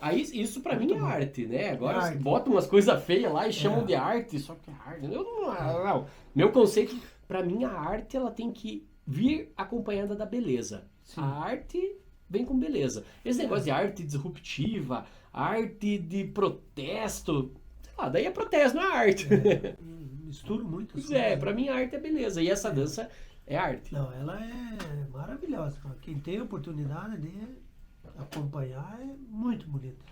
Aí isso pra mim Muito é bom. arte, né? Agora Arte. botam umas coisas feias lá e chamam É. de arte, só que é arte. Eu não. Meu conceito, pra mim a arte ela tem que vir acompanhada da beleza. A Sim. arte vem com beleza. Esse É. negócio de arte disruptiva, arte de protesto, sei lá, daí é protesto, não é arte. Misturo muitas Pois é, coisas, pra né? mim a arte é beleza e essa É. dança é arte. Não, ela é maravilhosa. Quem tem a oportunidade de acompanhar é muito bonito.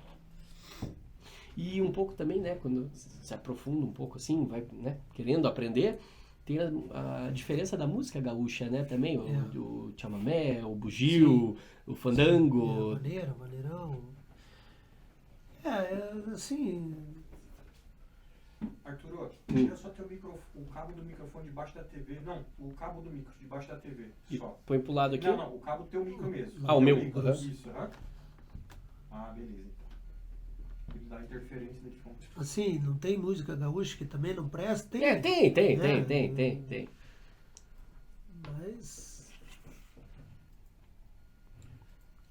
E um pouco também, né, quando se aprofunda um pouco assim, vai, né, querendo aprender, tem a diferença da música gaúcha, né, também, É. o chamamé, o Sim, bugio, o sim. fandango. Maneira, maneirão. Assim. Arturo, Hum. tira só o cabo do microfone debaixo da TV. Não, o cabo do micro debaixo da TV. E Só. põe pro lado aqui. Não, não, o cabo do teu micro mesmo. Ah, o Teu meu. micro. Aham. Isso, aham. Ah, beleza, então. Ele dá interferência de som. Assim, não tem música gaúcha que também não presta? Tem. É, tem, É, tem. Mas.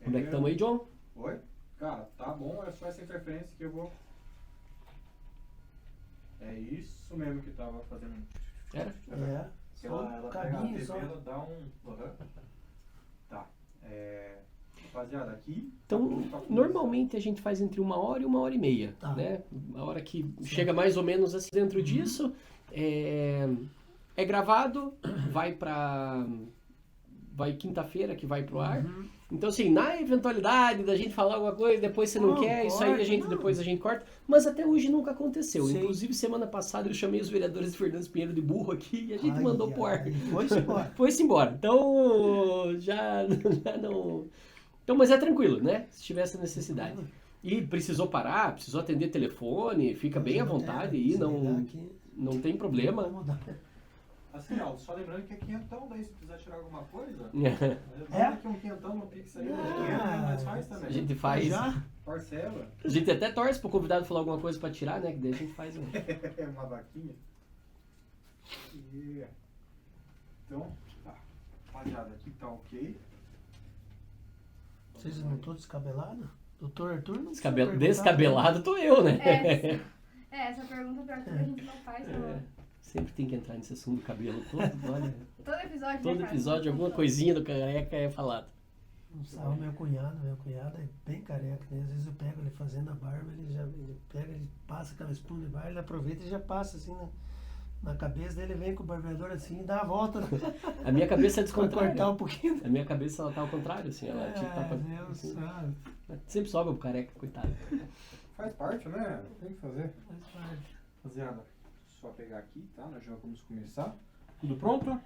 Como é que estamos aí, John? Oi? Cara, tá bom, é só essa interferência que eu vou. É isso mesmo que tava fazendo. Era? É. Só Ela um pega a cabinho TV, só. ela dá um. Aham. Tá. Rapaziada, aqui. Então, tá pronto pra começar. normalmente a gente faz entre 1 hora e 1 hora e meia, Tá. né? A hora que chega mais ou menos assim dentro disso, é gravado, vai quinta-feira que vai pro ar. Uhum. Então, assim, na eventualidade da gente falar alguma coisa, depois você não Não, quer, isso aí corta, não. depois a gente corta. Mas até hoje nunca aconteceu. Sim. Inclusive, semana passada eu chamei os vereadores de Fernandes Pinheiro de burro aqui e a gente mandou pro ar. Foi-se embora. Foi-se embora. Então, já não. Então, mas é tranquilo, né? Se tiver essa necessidade. E precisou parar, precisou atender telefone, fica bem à vontade aí, não tem problema. Assim, Aldo, só lembrando que é quinhentão, daí se precisar tirar alguma coisa, É? manda aqui um quentão no Pix aí, uns 500, nós faz também. A gente faz. Já? Parcela. A gente até torce pro convidado falar alguma coisa pra tirar, né? Que daí a gente faz um. É uma vaquinha. Yeah. Então, tá. Rapaziada, aqui tá ok. Vocês não estão descabelados? Doutor Arthur não precisa perguntar Descabelado tô eu, né? Essa pergunta pra Arthur a gente não faz. Sempre tem que entrar nesse assunto do cabelo todo, olha. Todo episódio, Todo né, cara? episódio, alguma coisinha do careca é falado. Não sabe, meu cunhado é bem careca, né? Às vezes eu pego ele fazendo a barba, ele passa aquela espuma de barba, ele aproveita e já passa assim na cabeça dele, vem com o barbeador assim e dá a volta A minha cabeça é pra descontrada. cortar um pouquinho. A minha cabeça ela tá ao contrário, assim, ela tipo, tá pra, Deus assim, sabe. sempre sobe o careca, coitado. Faz parte, né? Tem que fazer. Faz parte. Rapaziada, só pegar aqui, tá? Nós já vamos começar. Tudo pronto?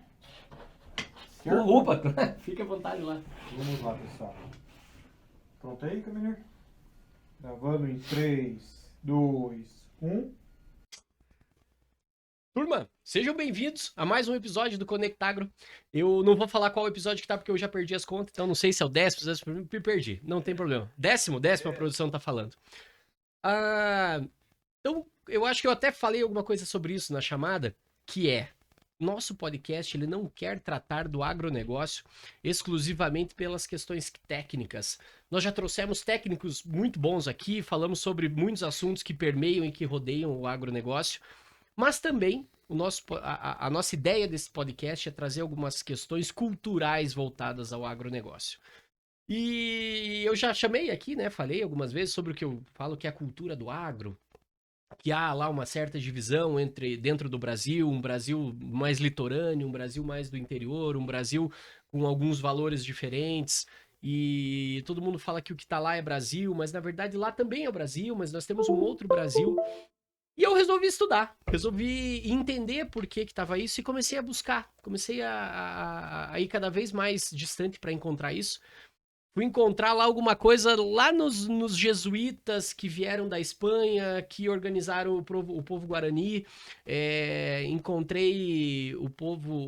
Certo? Opa, fica à vontade lá. Vamos lá, pessoal. Pronto aí, Camilo? Gravando em 3, 2, 1. Turma, sejam bem-vindos a mais um episódio do Conectagro. Eu não vou falar qual episódio que tá, porque eu já perdi as contas, então não sei se é o 10º, me perdi, não tem problema. Décimo a produção tá falando. Então, eu acho que eu até falei alguma coisa sobre isso na chamada, que é, nosso podcast ele não quer tratar do agronegócio exclusivamente pelas questões técnicas. Nós já trouxemos técnicos muito bons aqui, falamos sobre muitos assuntos que permeiam e que rodeiam o agronegócio, mas também a nossa ideia desse podcast é trazer algumas questões culturais voltadas ao agronegócio. E eu já chamei aqui, né? Falei algumas vezes sobre o que eu falo que é a cultura do agro, que há lá uma certa divisão dentro do Brasil, um Brasil mais litorâneo, um Brasil mais do interior, um Brasil com alguns valores diferentes. E todo mundo fala que o que está lá é Brasil, mas na verdade lá também é o Brasil, mas nós temos um outro Brasil. E eu resolvi estudar, resolvi entender por que estava isso e comecei a buscar. Comecei a ir cada vez mais distante para encontrar isso. Fui encontrar lá alguma coisa lá nos jesuítas que vieram da Espanha, que organizaram o povo Guarani. Encontrei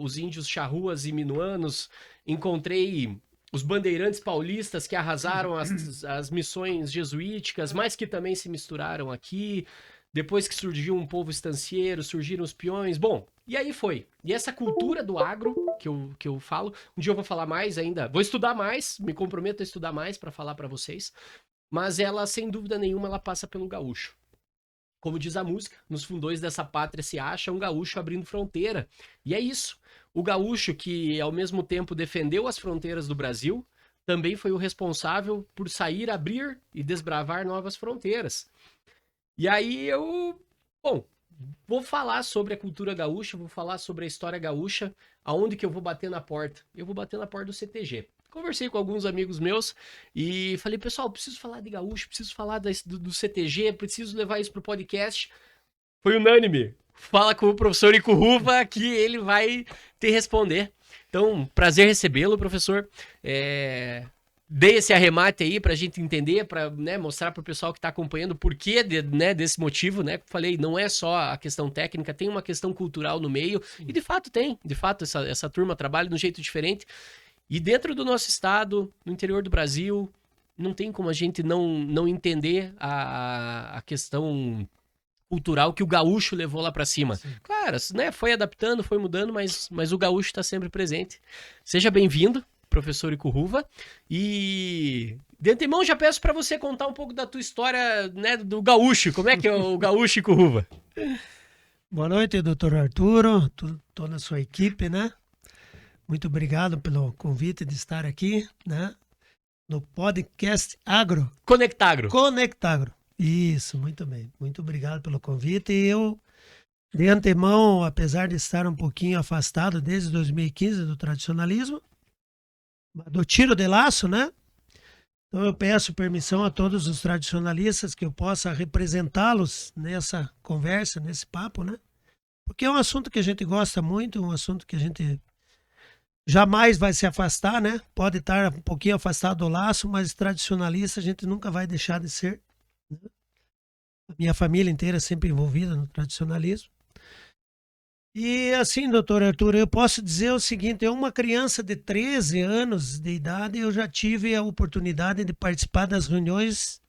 os índios charruas e minuanos. Encontrei os bandeirantes paulistas que arrasaram as missões jesuíticas, mas que também se misturaram aqui. Depois que surgiu um povo estancieiro, surgiram os peões. Bom, e aí foi. E essa cultura do agro, que eu falo, um dia eu vou falar mais ainda, vou estudar mais, me comprometo a estudar mais para falar para vocês. mas ela, sem dúvida nenhuma, ela passa pelo gaúcho. Como diz a música, nos fundões dessa pátria se acha um gaúcho abrindo fronteira. E é isso. O gaúcho que, ao mesmo tempo, defendeu as fronteiras do Brasil, também foi o responsável por sair, abrir e desbravar novas fronteiras. E aí bom, vou falar sobre a cultura gaúcha, vou falar sobre a história gaúcha, aonde que eu vou bater na porta? Eu vou bater na porta do CTG. Conversei com alguns amigos meus e falei, pessoal, preciso falar de gaúcho, preciso falar do CTG, preciso levar isso pro podcast. Foi unânime. Fala com o professor Ico Ruva que ele vai te responder. Então, prazer recebê-lo, professor. Dei esse arremate aí pra gente entender, pra, né, mostrar pro pessoal que tá acompanhando o porquê desse motivo, né? Falei, não é só a questão técnica, tem uma questão cultural no meio. E de fato tem. De fato, essa turma trabalha de um jeito diferente. E dentro do nosso estado, no interior do Brasil, não tem como a gente não entender a questão cultural que o gaúcho levou lá pra cima. Sim. Claro, né, foi adaptando, foi mudando, mas o gaúcho tá sempre presente. Seja bem-vindo, professor Ico Ruva. E de antemão já peço para você contar um pouco da tua história, né, do gaúcho. Como é que é o gaúcho Ico Ruva? Boa noite, doutor Arturo, toda a sua equipe, né? Muito obrigado pelo convite de estar aqui, né? No podcast Agro. Conectagro. Conectagro. Isso, muito bem. Muito obrigado pelo convite. E eu, de antemão, apesar de estar um pouquinho afastado desde 2015 do tradicionalismo, do tiro de laço, né? Então eu peço permissão a todos os tradicionalistas que eu possa representá-los nessa conversa, nesse papo, né? Porque é um assunto que a gente gosta muito, um assunto que a gente jamais vai se afastar, né? Pode estar um pouquinho afastado do laço, mas tradicionalista a gente nunca vai deixar de ser, né? A minha família inteira é sempre envolvida no tradicionalismo. E assim, doutor Arthur, eu posso dizer o seguinte, eu uma criança de 13 anos de idade, eu já tive a oportunidade de participar das reuniões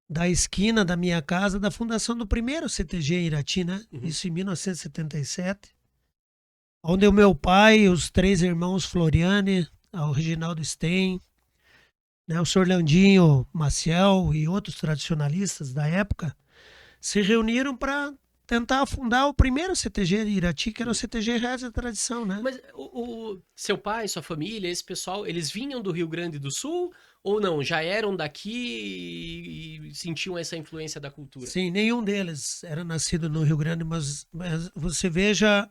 da esquina da minha casa, da fundação do primeiro CTG em Irati, né? Isso em 1977. Onde o meu pai, os 3 irmãos Floriane, o Reginaldo Stein, né, o Sr. Landinho Maciel e outros tradicionalistas da época se reuniram para tentar fundar o primeiro CTG de Irati, que era o CTG Reis da Tradição, né? Mas o seu pai, sua família, esse pessoal, eles vinham do Rio Grande do Sul ou não? Já eram daqui e sentiam essa influência da cultura? Sim, nenhum deles era nascido no Rio Grande, mas você veja,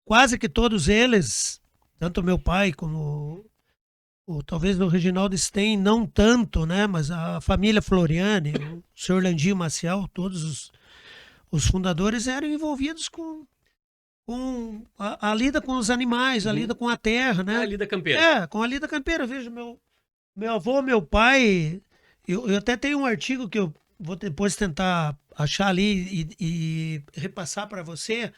quase que todos eles, tanto meu pai como talvez o Reginaldo Stein, não tanto, né? Mas a família Floriane, o senhor Landinho Maciel, todos os fundadores eram envolvidos com a lida com os animais, a lida com a terra, né? A lida campeira. Com a lida campeira. Veja, meu avô, meu pai, eu até tenho um artigo que eu vou depois tentar achar ali e repassar para você,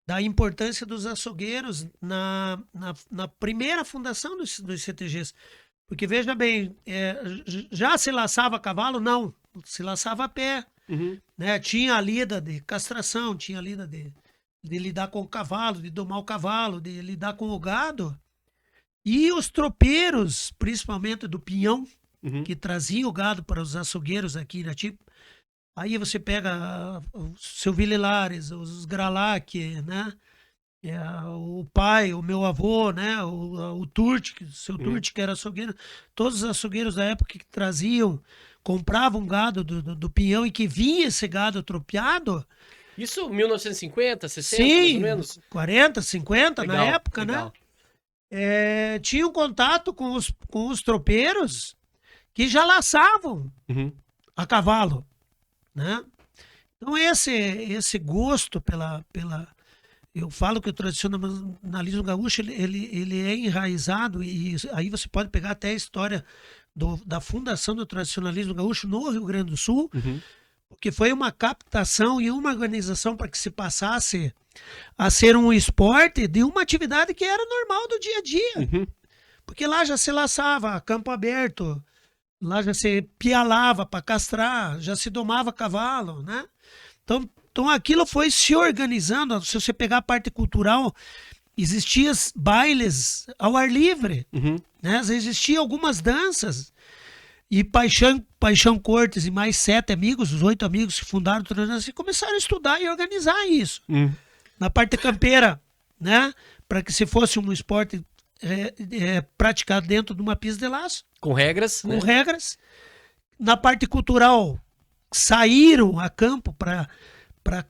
da importância dos açougueiros na primeira fundação dos CTGs. Porque, veja bem, já se laçava cavalo? Não, se laçava a pé. Né? Tinha a lida de castração, tinha a lida de lidar com o cavalo, de domar o cavalo, de lidar com o gado. E os tropeiros, principalmente do Pinhão, que traziam o gado para os açougueiros aqui em Irati. Aí você pega o seu Vilares, os Gralac, né? O pai, o meu avô, né? O Turti, o seu Turti, que era açougueiro. Todos os açougueiros da época que traziam, compravam gado do Pinhão e que vinha esse gado tropeado. Isso 1950, 60, sim, mais ou menos? 40, 50 Legal, na época, legal. Né? Tinham contato com os tropeiros que já laçavam a cavalo. Né? Então esse gosto eu falo que o tradicionalismo gaúcho ele é enraizado, e aí você pode pegar até a história da fundação do tradicionalismo gaúcho no Rio Grande do Sul, porque foi uma captação e uma organização para que se passasse a ser um esporte de uma atividade que era normal do dia a dia, porque lá já se laçava a campo aberto. Lá já se pialava para castrar, já se domava cavalo, né? Então aquilo foi se organizando. Se você pegar a parte cultural, existiam bailes ao ar livre, né? Existiam algumas danças E Paixão Cortes e mais 7 amigos, os 8 amigos que fundaram o Tradicionalismo, começaram a estudar e organizar isso. Na parte campeira, né? Para que se fosse um esporte praticado dentro de uma pista de laço. Com regras, Com né? regras. Na parte cultural, saíram a campo para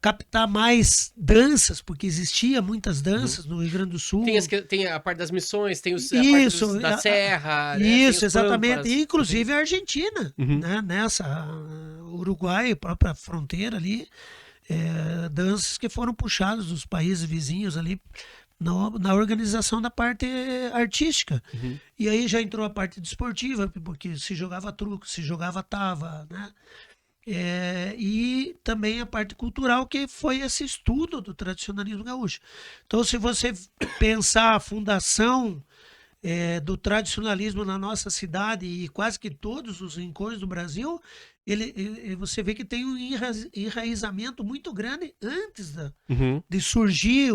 captar mais danças, porque existia muitas danças no Rio Grande do Sul. Tem a parte das missões, tem a Isso, parte da serra, né? Isso, Tem os exatamente. pampas. E, inclusive a Argentina, Uhum. né? Nessa Uruguai, própria fronteira ali, danças que foram puxadas dos países vizinhos ali na organização da parte artística. Uhum. E aí já entrou a parte desportiva, porque se jogava truco, se jogava tava, né? E também a parte cultural, que foi esse estudo do tradicionalismo gaúcho. Então, se você pensar a fundação do tradicionalismo na nossa cidade e quase que todos os rincões do Brasil, você vê que tem um enraizamento muito grande antes Uhum. de surgir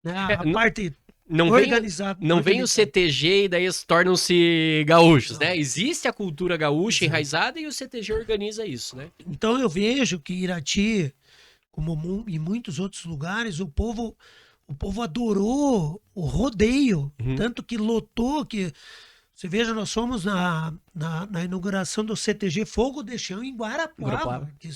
né, a parte Não vem, organizada. não vem o CTG e daí eles tornam-se gaúchos, né? Existe a cultura gaúcha enraizada e o CTG organiza isso, né? Então eu vejo que Irati, como em muitos outros lugares, o povo adorou o rodeio, tanto que lotou, que você veja, nós fomos na inauguração do CTG Fogo de Chão em Guarapuava, que,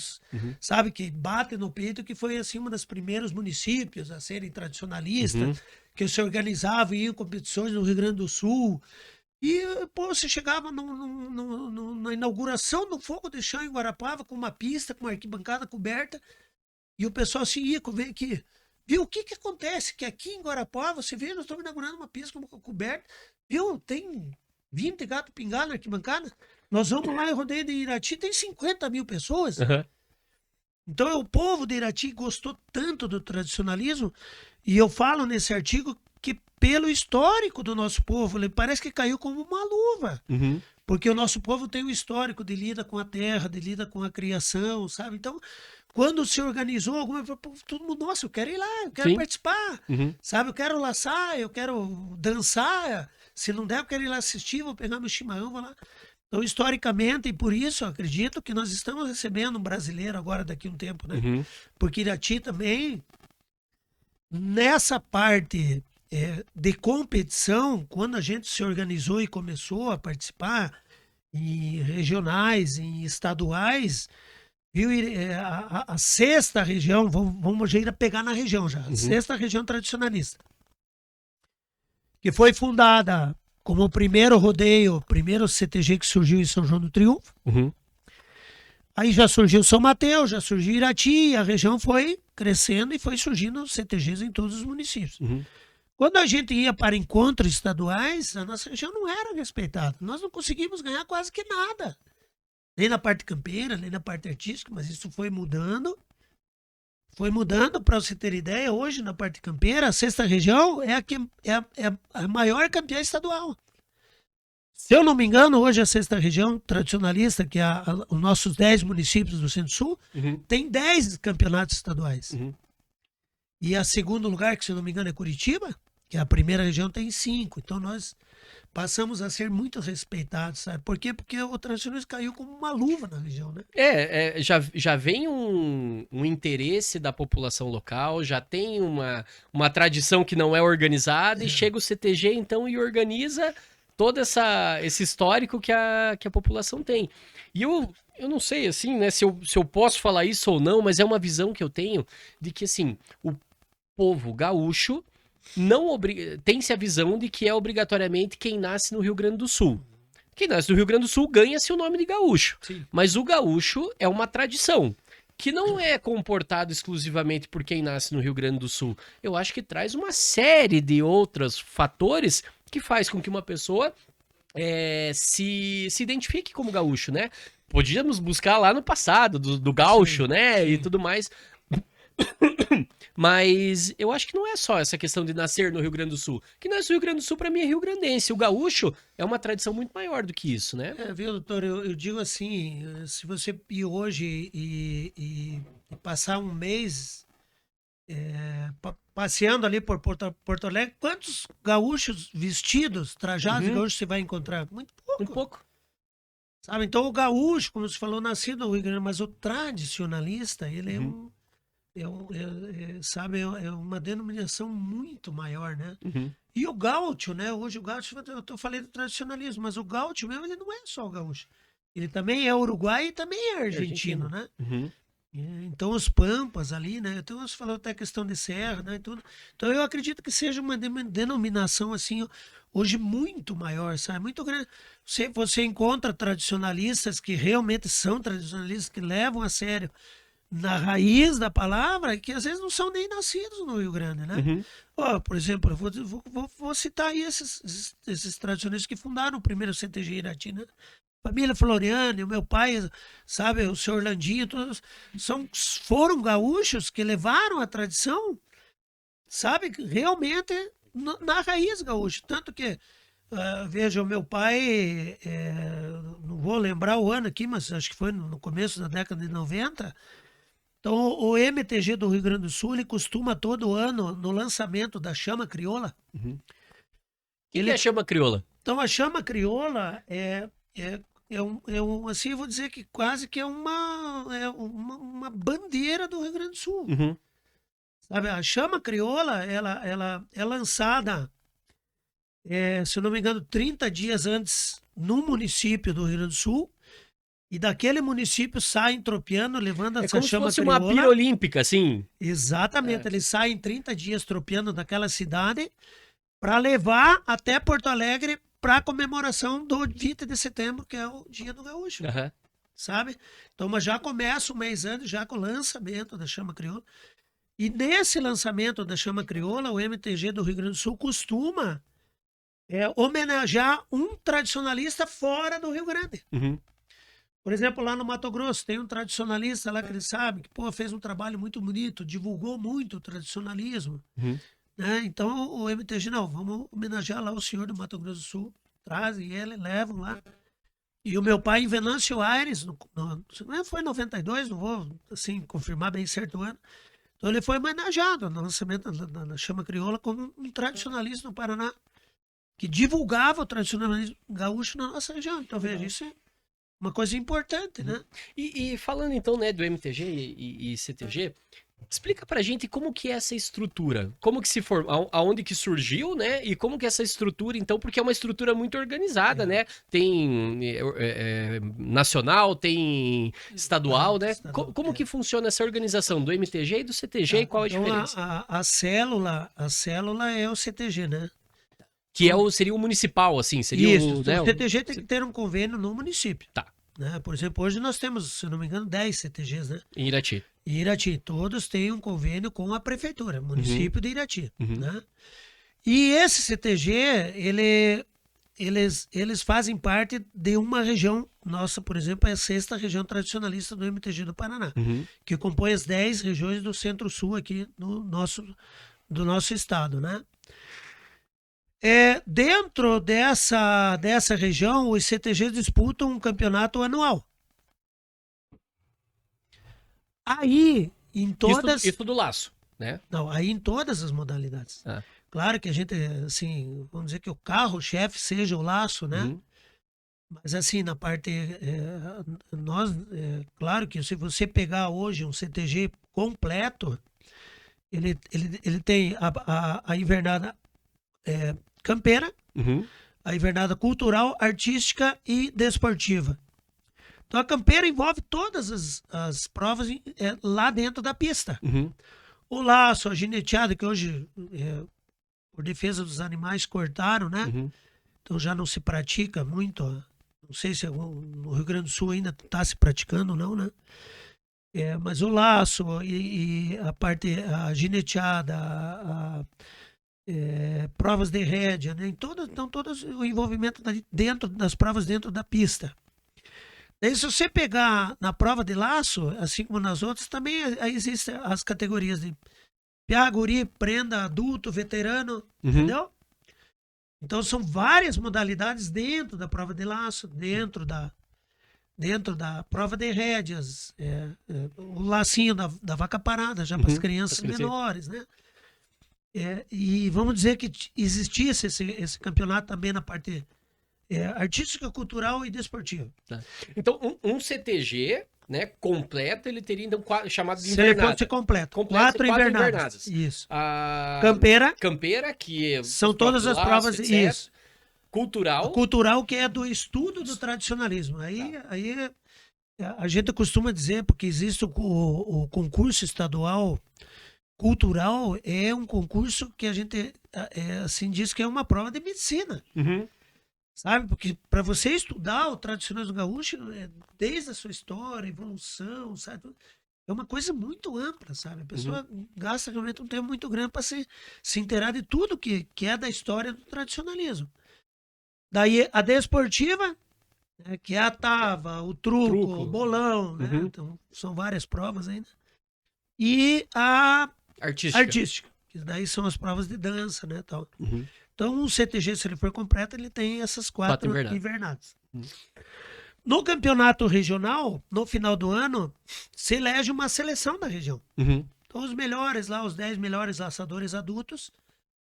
sabe, que bate no peito, que foi assim um dos primeiros municípios a serem tradicionalistas, que se organizavam e iam em competições no Rio Grande do Sul. E, pô, você chegava na inauguração do Fogo de Chão em Guarapuava com uma pista, com uma arquibancada coberta, e o pessoal assim, vem aqui. Viu o que acontece? Que aqui em Guarapuava, você vê, nós estamos inaugurando uma pista com uma coberta, viu? Tem 20 gato pingado na arquibancada. Nós vamos lá em Rodeio de Irati, tem 50 mil pessoas. Uhum. Então o povo de Irati gostou tanto do tradicionalismo, e eu falo nesse artigo que pelo histórico do nosso povo, ele parece que caiu como uma luva. Uhum. Porque o nosso povo tem um histórico de lida com a terra, de lida com a criação, sabe? Então, quando se organizou alguma coisa, todo mundo, nossa, eu quero ir lá, eu quero participar, sabe? Eu quero laçar, eu quero dançar. Se não der, eu quero ir lá assistir, vou pegar meu chimarrão, vou lá. Então, historicamente, e por isso, eu acredito que nós estamos recebendo um brasileiro agora daqui a um tempo, né? Porque Irati também, nessa parte de competição, quando a gente se organizou e começou a participar em regionais, em estaduais, viu? A sexta região, vamos já ir a pegar na região já, a sexta região tradicionalista, que foi fundada como o primeiro rodeio, o primeiro CTG que surgiu em São João do Triunfo. Aí já surgiu São Mateus, já surgiu Irati, e a região foi crescendo e foi surgindo CTGs em todos os municípios. Quando a gente ia para encontros estaduais, a nossa região não era respeitada. Nós não conseguimos ganhar quase que nada. Nem na parte campeira, nem na parte artística, mas isso foi mudando. Foi mudando, para você ter ideia, hoje na parte campeira, a sexta região é a maior campeã estadual. Se eu não me engano, hoje a sexta região tradicionalista, que é os nossos 10 municípios do Centro-Sul, tem 10 campeonatos estaduais. E a segundo lugar, que se eu não me engano é Curitiba, que a primeira região tem 5. Então nós passamos a ser muito respeitados, sabe? Por quê? Porque o tradicionalismo caiu como uma luva na região, né? Já vem um interesse da população local, já tem uma tradição que não é organizada, e chega o CTG então e organiza todo esse histórico que a população tem. E eu não sei, assim, né, se eu posso falar isso ou não, mas é uma visão que eu tenho de que, assim, o povo gaúcho tem-se a visão de que é obrigatoriamente quem nasce no Rio Grande do Sul. Quem nasce no Rio Grande do Sul ganha-se o nome de gaúcho. Sim. Mas o gaúcho é uma tradição que não é comportado exclusivamente por quem nasce no Rio Grande do Sul. Eu acho que traz uma série de outros fatores que faz com que uma pessoa se identifique como gaúcho, né? Podíamos buscar lá no passado, do gaúcho, né? E tudo mais. Mas eu acho que não é só essa questão de nascer no Rio Grande do Sul. Quem nasce no Rio Grande do Sul, pra mim, é rio-grandense. O gaúcho é uma tradição muito maior do que isso, né? Viu, doutor? Eu digo assim, se você ir hoje e passar um mês passeando ali por Porto Alegre, quantos gaúchos vestidos, trajados de gaúchos você vai encontrar? Muito pouco. Muito pouco. Sabe? Então o gaúcho, como você falou, nascido no Rio Grande, mas o tradicionalista, ele sabe, é uma denominação muito maior, né? Uhum. E o gaúcho, né? Hoje o gaúcho, eu falei do tradicionalismo, mas o gaúcho mesmo, ele não é só o gaúcho. Ele também é uruguai e também é argentino, né? Uhum. Então os pampas ali, né? Então você falou até a questão de serra, né? E tudo. Então eu acredito que seja uma denominação assim hoje muito maior, sabe? Muito grande. Você encontra tradicionalistas que realmente são tradicionalistas, que levam a sério na raiz da palavra, que às vezes não são nem nascidos no Rio Grande, né? Uhum. Ó, por exemplo, eu vou citar aí esses tradicionalistas que fundaram o primeiro CTG Irati, né? Família Floriane, o meu pai, sabe, o senhor Orlandinho, todos foram gaúchos que levaram a tradição, sabe, realmente na raiz gaúcha. Tanto que, veja, o meu pai, não vou lembrar o ano aqui, mas acho que foi no começo da década de 90. Então, o MTG do Rio Grande do Sul, ele costuma todo ano, no lançamento da Chama Crioula. O que é a Chama Crioula? Então, a Chama Crioula assim, eu vou dizer que quase que é uma bandeira do Rio Grande do Sul. Uhum. Sabe, a Chama Crioula, ela é lançada, se eu não me engano, 30 dias antes no município do Rio Grande do Sul, e daquele município saem tropeando, levando essa como chama se fosse crioula. uma pira olímpica, assim. Exatamente, eles saem 30 dias tropeando daquela cidade para levar até Porto Alegre para a comemoração do 20 de setembro, que é o Dia do Gaúcho, Uhum. sabe? Então, mas já começa um mês antes, já com o lançamento da Chama Crioula. E nesse lançamento da Chama Crioula, o MTG do Rio Grande do Sul costuma homenagear um tradicionalista fora do Rio Grande. Uhum. Por exemplo, lá no Mato Grosso, tem um tradicionalista lá que ele sabe que fez um trabalho muito bonito, divulgou muito o tradicionalismo. Uhum. Né? Então o MTG, não, vamos homenagear lá o senhor do Mato Grosso do Sul, trazem ele, levam lá. E o meu pai em Venâncio Aires, foi em 92, não vou assim, confirmar bem certo o ano. Então ele foi homenageado no lançamento da Chama Crioula como um tradicionalista no Paraná, que divulgava o tradicionalismo gaúcho na nossa região. Então veja, isso é uma coisa importante, né? E falando então, né, do MTG e CTG, explica pra gente como que é essa estrutura, como que se formou, aonde que surgiu, né, e como que é essa estrutura, então, porque é uma estrutura muito organizada, né, tem nacional, tem estadual, né, como que funciona essa organização do MTG e do CTG e qual a então diferença? A célula é o CTG, né? Que seria o municipal, assim, seria Isso, né, o CTG tem que ter um convênio no município. Tá. Né? Por exemplo, hoje nós temos, se eu não me engano, 10 CTGs, né? Em Irati. Em Irati, todos têm um convênio com a prefeitura, município de Irati. Uhum. Né? E esse CTG, eles fazem parte de uma região, nossa, por exemplo, é a 6ª região tradicionalista do MTG do Paraná, Uhum. que compõe as 10 regiões do Centro-Sul aqui do nosso estado, né? Dentro dessa região, os CTGs disputam um campeonato anual. Aí, em todas... Isso do laço, né? Não, aí em todas as modalidades. Ah. Claro que a gente, assim, vamos dizer que o carro-chefe seja o laço, né? Uhum. Mas assim, na parte... claro que se você pegar hoje um CTG completo, ele tem a invernada campeira, Uhum. a invernada cultural, artística e desportiva. Então a campeira envolve todas as provas lá dentro da pista. Uhum. O laço, a gineteada, que hoje, por defesa dos animais, cortaram, né? Uhum. Então já não se pratica muito. Não sei se no Rio Grande do Sul ainda está se praticando ou não, né? Mas o laço e a gineteada, provas de rédea, né? Então, todos o envolvimento dentro das provas dentro da pista. Daí, se você pegar na prova de laço, assim como nas outras, também existem as categorias de piá, guri, prenda, adulto, veterano, entendeu? Então, são várias modalidades dentro da prova de laço, dentro da prova de rédeas, o lacinho da vaca parada, já para as crianças menores, né? E vamos dizer que existisse esse campeonato também na parte artística, cultural e desportiva. Então, um CTG, né, completo, ele teria então chamado de Se ele invernada. fosse completo. Completo, 4 invernadas. Isso. A Campeira, que são todas as provas. etc. Isso. Cultural. Cultural, que é do estudo do tradicionalismo. Aí a gente costuma dizer, porque existe o concurso estadual cultural, é um concurso que a gente assim diz que é uma prova de medicina. Uhum. Sabe? Porque para você estudar o tradicionalismo gaúcho, desde a sua história, evolução, sabe? É uma coisa muito ampla, sabe? A pessoa gasta realmente um tempo muito grande para se inteirar de tudo que é da história do tradicionalismo. Daí a desportiva, né, que é a tava, o truco, o bolão, né? Então, são várias provas ainda. E a artística, que daí são as provas de dança, né? Tal. Então, o CTG, se ele for completo, ele tem essas 4 invernadas. No campeonato regional, no final do ano, se elege uma seleção da região. Então, os melhores lá, os 10 melhores laçadores adultos,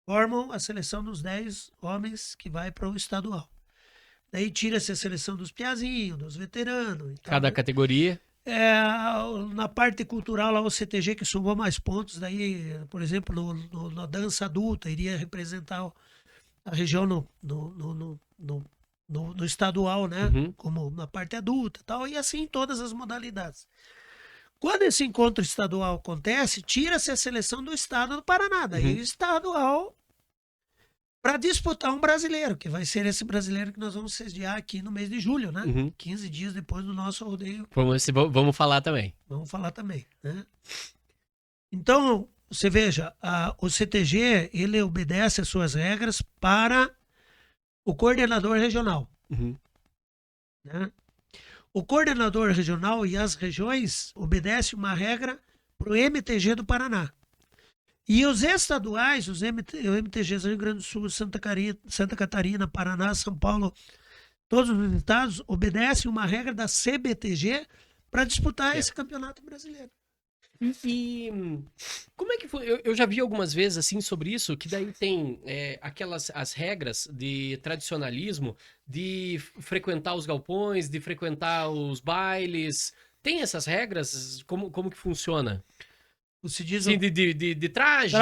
formam a seleção dos 10 homens que vai para o estadual. Daí tira-se a seleção dos piazinhos, dos veteranos. E tal, Cada né? categoria. Na parte cultural, lá o CTG que somou mais pontos, daí, por exemplo, na dança adulta, iria representar a região no estadual, né? Como na parte adulta e tal, e assim em todas as modalidades. Quando esse encontro estadual acontece, tira-se a seleção do estado do Paraná, daí o estadual para disputar um brasileiro, que vai ser esse brasileiro que nós vamos sediar aqui no mês de julho, né? 15 dias depois do nosso rodeio. Vamos falar também. Vamos falar também, né? Então, você veja, o CTG, ele obedece às suas regras para o coordenador regional. Né? O coordenador regional e as regiões obedecem uma regra para o MTG do Paraná. E os estaduais, os MTGs Rio Grande do Sul, Santa Catarina, Paraná, São Paulo, todos os estados obedecem uma regra da CBTG para disputar esse campeonato brasileiro. E como é que foi? Eu já vi algumas vezes assim sobre isso, que daí tem as regras de tradicionalismo, de frequentar os galpões, de frequentar os bailes. Tem essas regras? Como que funciona? Você diz Sim, de traje.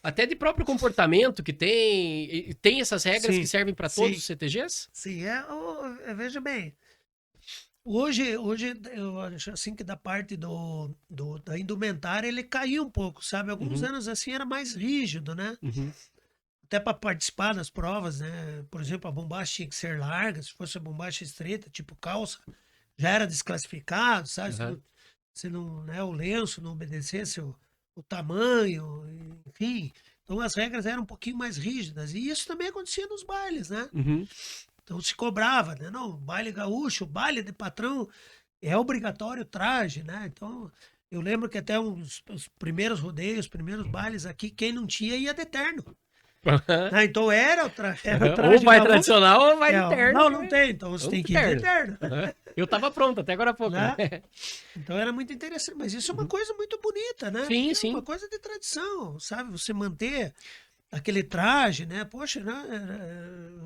Até de próprio comportamento que tem. Tem essas regras que servem para todos os CTGs? Sim, veja bem. Hoje eu acho assim que da parte da indumentária ele caiu um pouco, sabe? Alguns anos assim era mais rígido, né? Até para participar das provas, né? Por exemplo, a bombacha tinha que ser larga, se fosse a bombacha estreita, tipo calça, já era desclassificado, sabe? Se não, né, o lenço não obedecesse o tamanho, enfim. Então as regras eram um pouquinho mais rígidas. E isso também acontecia nos bailes, né? Então se cobrava, né? Não, baile gaúcho, baile de patrão é obrigatório traje, né? Então eu lembro que até os primeiros rodeios, os primeiros bailes aqui, quem não tinha ia de terno. Então era o traje. Ou vai tradicional ou vai de terno. Não tem, então você tem que ir de terno. Eu tava pronto até agora há pouco. Né? Então era muito interessante, mas isso é uma coisa muito bonita, né? Sim, É uma coisa de tradição, sabe? Você manter aquele traje, né? Poxa, né?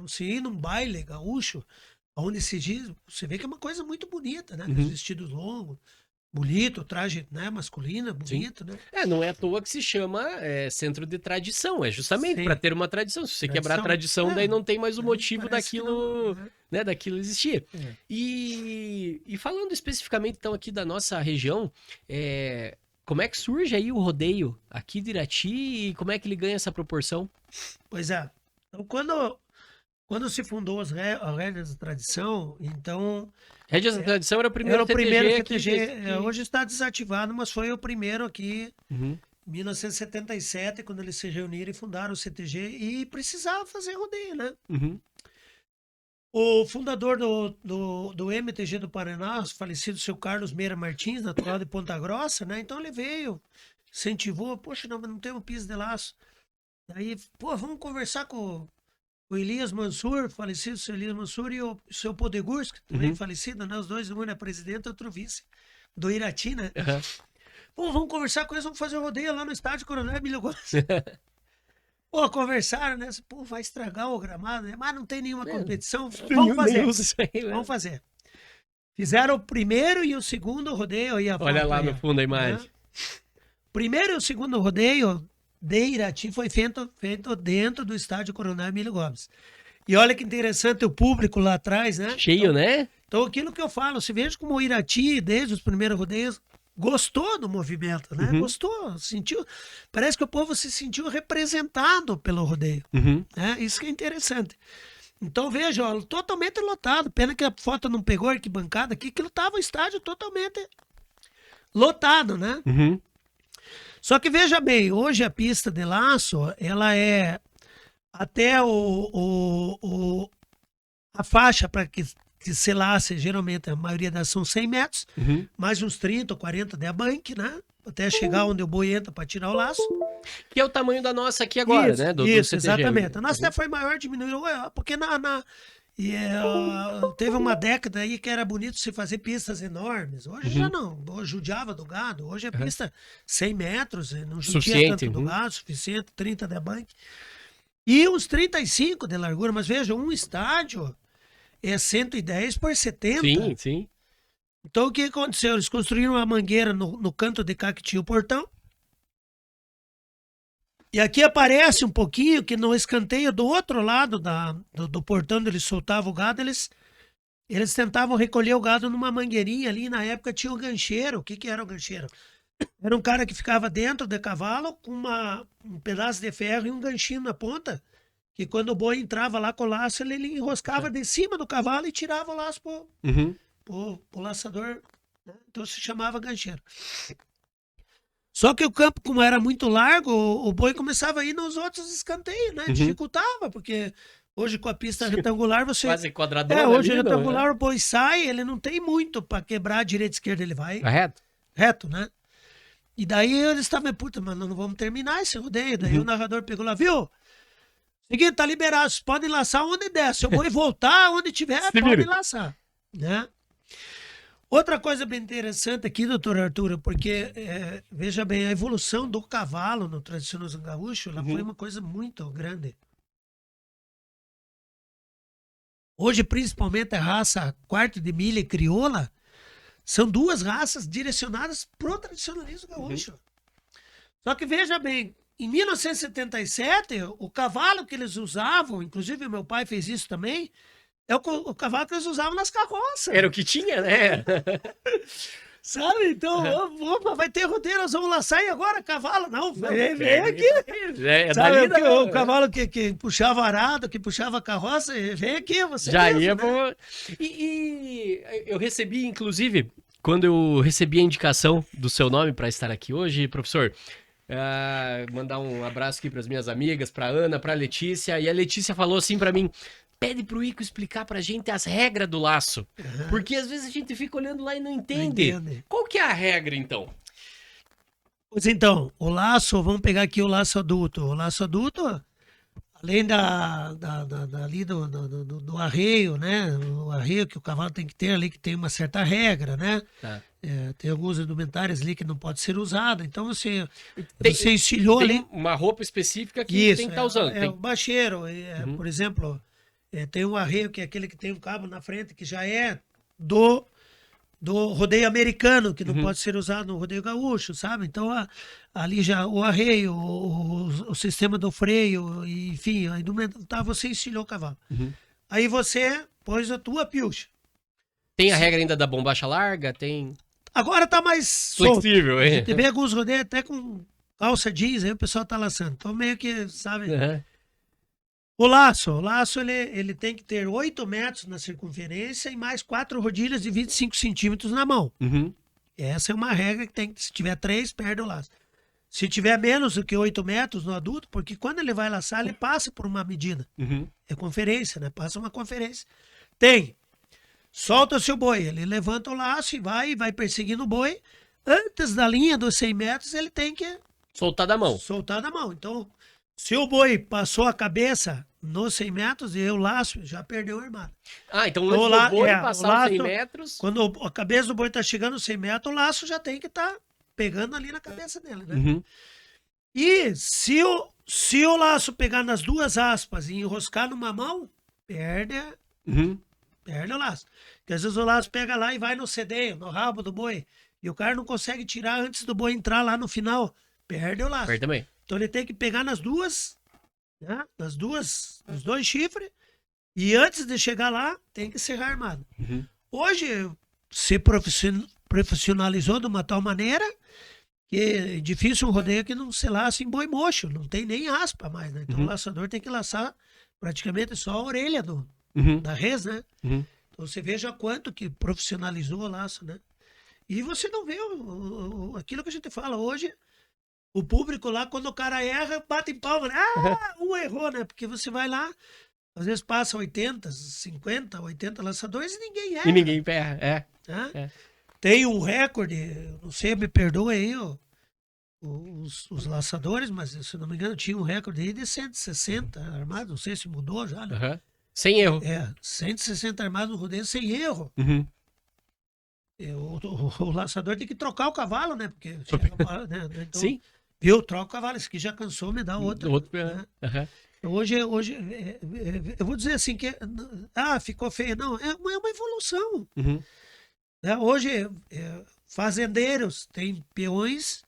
Você ir num baile gaúcho, onde se diz, você vê que é uma coisa muito bonita, né? Os vestidos longos, bonito, traje, né, masculino, bonito, né? Não é à toa que se chama centro de tradição, é justamente para ter uma tradição. Se você quebrar a tradição, daí não tem mais o motivo daquilo, né, daquilo existir. E falando especificamente então aqui da nossa região, como é que surge aí o rodeio aqui de Irati e como é que ele ganha essa proporção? Pois é. Então quando se fundou as regras da tradição, então... Rédeas da Tradição era o primeiro CTG. Hoje está desativado, mas foi o primeiro aqui, em 1977, quando eles se reuniram e fundaram o CTG e precisava fazer rodeio, né? O fundador do MTG do Paraná, o falecido seu Carlos Meira Martins, natural de Ponta Grossa, né? Então ele veio, incentivou, poxa, não temos piso de laço. Aí, vamos conversar com o Elias Mansur, falecido seu Elias Mansur, e o seu Podegurski, também falecido, né? Os dois, um é presidente, outro vice, do Irati, né? Vamos conversar com eles, vamos fazer um rodeio lá no estádio Coronel Emílio Gomes. Pô, conversaram, né? Pô, vai estragar o gramado, né? Mas não tem nenhuma competição. Nem Vamos fazer. usa isso aí, né? Vamos fazer. Fizeram o primeiro e o segundo rodeio. Aí a Olha foto lá aí, no ó, fundo a né? imagem. Primeiro e o segundo rodeio de Irati foi feito dentro do estádio Coronel Emílio Gomes. E olha que interessante o público lá atrás, né? Cheio, né? Então, aquilo que eu falo, se veja como o Irati, desde os primeiros rodeios, gostou do movimento, né? Uhum. Gostou, sentiu. Parece que o povo se sentiu representado pelo rodeio, Uhum. né? Isso que é interessante. Então, veja, ó, totalmente lotado. Pena que a foto não pegou a arquibancada aqui, que estava o estádio totalmente lotado, né? Uhum. Só que veja bem, hoje a pista de laço, ela é até a faixa para que se lace, geralmente a maioria das são 100 metros, Uhum. mais uns 30 ou 40 de abanque, né? Até chegar onde o boi entra para tirar o laço. Que é o tamanho da nossa aqui agora, Isso, né? Do isso, CTG. exatamente. A nossa até foi maior, diminuiu, porque teve uma década aí que era bonito se fazer pistas enormes. Hoje já não. Hoje judiava do gado. Hoje é pista 100 metros, não judia Suficiente, tanto do gado, suficiente, 30 de abanque. E uns 35 de largura, mas veja, um estádio é 110 por 70. Sim, sim. Então o que aconteceu? Eles construíram uma mangueira no canto de cá que tinha o portão. E aqui aparece um pouquinho que no escanteio do outro lado do portão onde eles soltavam o gado, eles tentavam recolher o gado numa mangueirinha ali. Na época tinha o gancheiro. O que era o gancheiro? Era um cara que ficava dentro do cavalo com um pedaço de ferro e um ganchinho na ponta, que quando o boi entrava lá com o laço, ele enroscava de cima do cavalo e tirava o laço Uhum. pro laçador, né? Então se chamava gancheiro. Só que o campo, como era muito largo, o boi começava a ir nos outros escanteios, né? Dificultava, porque hoje com a pista retangular você... Quase quadradona. hoje ali, não, retangular né? o boi sai, ele não tem muito para quebrar a direita e esquerda, ele vai Correto? reto, né? E daí eles estavam, puta, mas nós não vamos terminar esse rodeio. Daí o narrador pegou lá, viu? Seguinte, tá liberado, vocês podem laçar onde der. Se eu vou voltar, onde tiver, Se podem vira. laçar, né? Outra coisa bem interessante aqui, doutor Arthur, porque, veja bem, a evolução do cavalo no tradicionalismo gaúcho, ela foi uma coisa muito grande. Hoje, principalmente a raça quarto de milha e crioula, são duas raças direcionadas pro tradicionalismo gaúcho. Só que veja bem, em 1977, o cavalo que eles usavam, inclusive meu pai fez isso também, é o cavalo que eles usavam nas carroças. Era o que tinha, né? Sabe? Então, opa, vai ter rodeio, nós vamos laçar e agora cavalo. Não, vem aqui. É Sabe, dali, o cavalo que puxava arado, que puxava carroça, vem aqui, você já mesmo, ia né? pro... E eu recebi, inclusive, quando eu recebi a indicação do seu nome para estar aqui hoje, professor, mandar um abraço aqui para as minhas amigas, para Ana, para Letícia, e a Letícia falou assim para mim: pede pro Ico explicar pra gente as regras do laço, porque às vezes a gente fica olhando lá e não entende. entende. Qual que é a regra, então? Pois então, o laço, vamos pegar aqui o laço adulto. O laço adulto, além ali do arreio, né? O arreio que o cavalo tem que ter ali, que tem uma certa regra, né? Tá. Tem alguns indumentários ali que não pode ser usado. Então você Tem- estilhou Tem ali. uma roupa específica que Isso, tem que estar usando. É Tem- o bacheiro, por exemplo, tem um arreio que é aquele que tem um cabo na frente, que já é do rodeio americano, que não pode ser usado no rodeio gaúcho, sabe? Então ali já o arreio, o sistema do freio, enfim, a indumentária, você estilhou o cavalo. Aí você pôs a tua pilcha. Tem a regra ainda da bombacha larga? Tem... Agora tá mais solto. Flexível, A é? gente vê alguns rodeios até com calça jeans, aí o pessoal tá laçando. Então meio que, sabe... Uhum. O laço ele tem que ter 8 metros na circunferência e mais 4 rodilhas de 25 centímetros na mão. Uhum. Essa é uma regra que tem que, se tiver 3, perde o laço. Se tiver menos do que 8 metros no adulto, porque quando ele vai laçar, ele passa por uma medida. Uhum. É conferência, né? Passa uma conferência. Solta o seu boi, ele levanta o laço e vai perseguindo o boi. Antes da linha dos 100 metros, ele tem que Soltar da mão. soltar da mão. Então, se o boi passou a cabeça nos 100 metros e eu laço, já perdeu o armado. Ah, então Então, antes do boi o passar os 100 laço- metros... Quando a cabeça do boi está chegando aos 100 metros, o laço já tem que estar pegando ali na cabeça dele, né? Uhum. E se se o laço pegar nas duas aspas e enroscar numa mão, perde o laço. Porque às vezes o laço pega lá e vai no cedeio, no rabo do boi, e o cara não consegue tirar antes do boi entrar lá no final, perde o laço. Perde também. Então ele tem que pegar nas duas, né? Nos dois chifres, e antes de chegar lá, tem que serrar armado. Hoje, se profissionalizou de uma tal maneira que é difícil um rodeio que não se laça em boi mocho, não tem nem aspa mais, né? Então o laçador tem que laçar praticamente só a orelha da res, né? Então você veja quanto que profissionalizou o laço, né? E você não vê aquilo que a gente fala hoje, o público lá, quando o cara erra, bate em palma, né? Um errou, né? Porque você vai lá, às vezes passa 80, 50, 80 laçadores e ninguém erra. E ninguém erra, Né? Tem um recorde, não sei, me perdoa aí os laçadores, mas se não me engano tinha um recorde aí de 160 armados, não sei se mudou já, né? Sem erro. 160 armados no rodeio sem erro. O laçador tem que trocar o cavalo, né? Porque né? Então, Sim. Viu? Troca o cavalo, esse aqui já cansou, me dá outro. Né? Hoje eu vou dizer assim que ficou feio. Não, é uma evolução. Né? Hoje, fazendeiros têm peões,